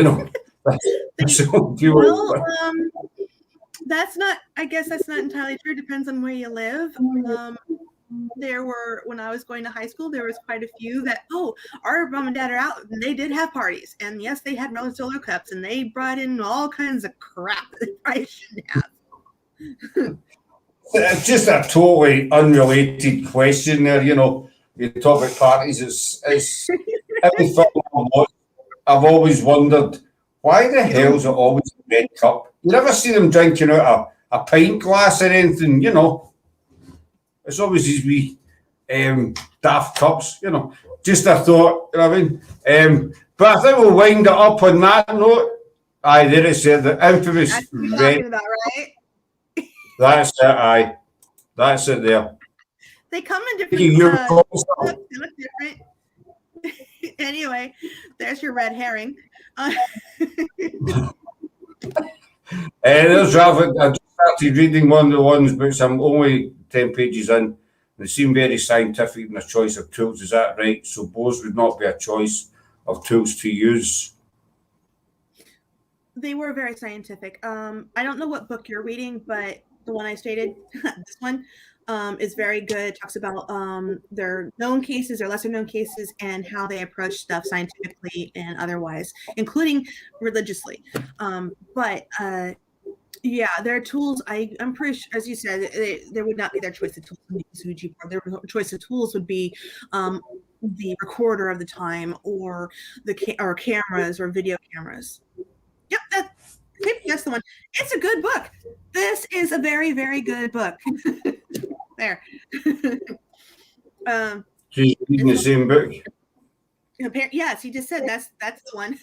guess that's not entirely true. Depends on where you live. When I was going to high school, there was quite a few that, our mom and dad are out, and they did have parties. And yes, they had Red Solo cups, and they brought in all kinds of crap that they probably shouldn't have. It's just a totally unrelated question there, you talk about parties. It's every film I've always wondered, why the hell is it always a red cup? You never see them drinking out a pint glass or anything, It's always these wee daft cups, Just a thought, But I think we'll wind it up on that note. Aye, there it said the infamous red. About, right? That's it, aye. That's it there. They come in different. They look different. Anyway, there's your red herring. There's Ralph. I just started reading one of the ones, but I'm only 10 pages in. They seem very scientific in their choice of tools. Is that right? So bows would not be a choice of tools to use. They were very scientific. I don't know what book you're reading, but the one I stated, this one, is very good. It talks about their known cases, their lesser known cases, and how they approach stuff scientifically and otherwise, including religiously. Their tools, I'm pretty sure, as you said, there would not be their choice of tools to make the Ouija board. Their choice of tools would be the recorder of the time, or or cameras, or video cameras. Yep, that's the one. It's a good book. This is a very, very good book. There. She's reading the same book. Yes, he just said that's the one.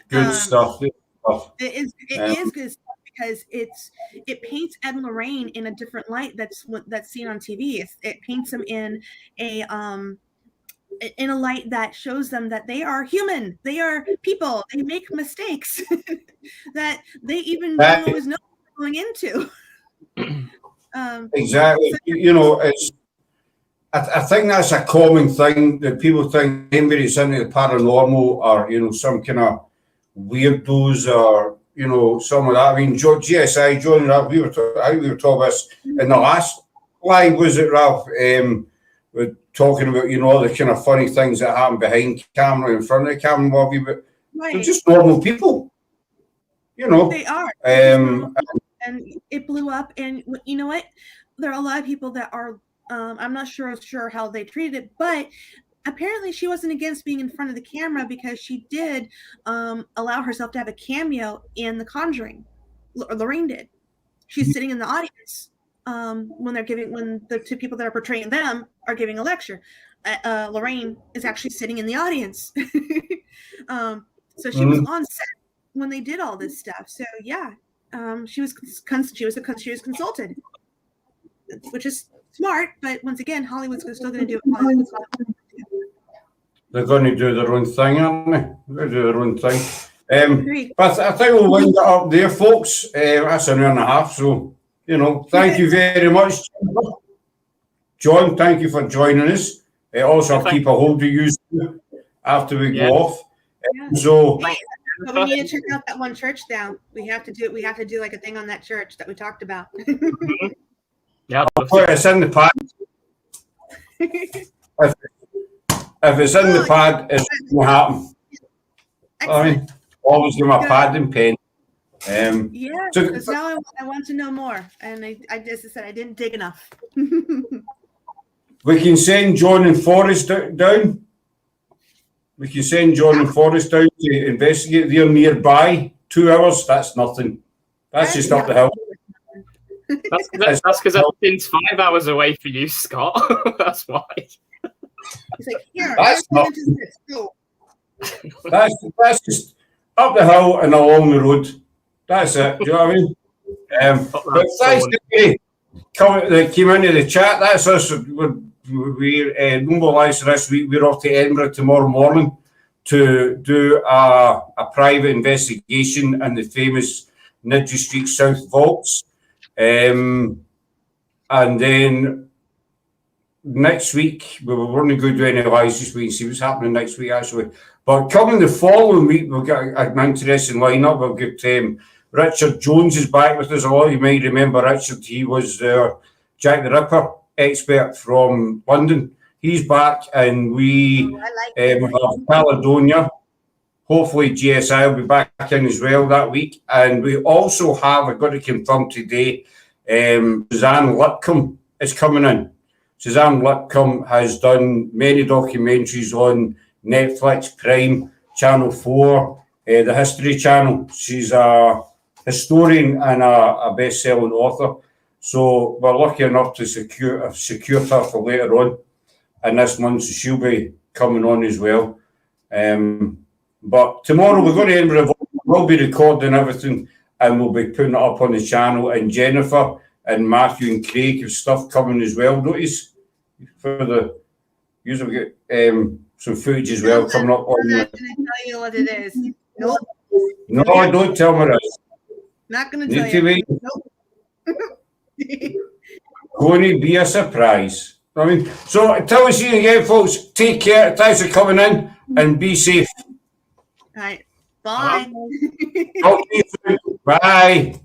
Good stuff. It is good stuff because it paints Ed and Lorraine in a different light that's seen on TV. It paints them in a light that shows them that they are human, they are people, they make mistakes that they even don't always know what they're going into. Exactly. It's. I think that's a common thing that people think anybody's into the paranormal or some kind of weirdos or you know, some of that. I mean, GSI, John, Ralph, we were talking about this in the last live, was it, Ralph? We're talking about, you know, all the kind of funny things that happen behind camera, in front of the camera, Bobby, but they're just normal people, you know. They are. And it blew up. And you know what? There are a lot of people that are, I'm not sure how they treated it, but apparently she wasn't against being in front of the camera because she did allow herself to have a cameo in The Conjuring. Lorraine did. She's sitting in the audience when the two people that are portraying them are giving a lecture. Lorraine is actually sitting in the audience. So she was on set when they did all this stuff. So yeah, she was consulted, which is smart. But once again, Hollywood's still going to do it. They're going to do their own thing, aren't they? They're going to do their own thing. But I think we'll wind it up there, folks. That's an hour and a half. So, you know, thank you very much, John. Thank you for joining us. Also, I'll keep a hold of you after we go off. So we need to check out that one church down. We have to do like a thing on that church that we talked about. Yeah, I'll put it in the pad. If it's in the pad, it's going to happen. I mean, always give my pad and pen. Because now I want to know more, and I just said I didn't dig enough. We can send John and Forrest down. We can send John and Forrest down to investigate. They're nearby. 2 hours, that's nothing. That's just up the hill. That's because everything's 5 hours away for you, Scott. That's why. He's like, here, that's just up the hill and along the road. That's it. Do you know what I mean? But thanks that came into the chat. That's us. We're mobilised this week. We're off to Edinburgh tomorrow morning to do a private investigation in the famous Niddry Street South Vaults. And then next week, we were going to go do any lives this week and see what's happening next week, actually. But coming the following week, we've got an interesting lineup. We've got Richard Jones is back with us. A lot of you might remember Richard. He was Jack the Ripper expert from London. He's back, and we have Caledonia. Hopefully, GSI will be back in as well that week. And we also have, I've got to confirm today, Suzanne Lipcombe is coming in. Suzanne Lipcombe has done many documentaries on Netflix, Prime, Channel 4, the History Channel. She's a historian and a best-selling author. So we're lucky enough to secure her for later on in this month. So she'll be coming on as well. But tomorrow we're going to Edinburgh. We'll be recording everything and we'll be putting it up on the channel. And Jennifer and Matthew and Craig have stuff coming as well. Notice for the usually get some footage as well coming up on. I'm not going to tell you what it is. Nope. No, don't tell me that. Not going to tell you. Nope. Going to be a surprise. I mean, so until we see you again, folks, take care. Thanks for coming in and be safe. All right. Bye. Bye.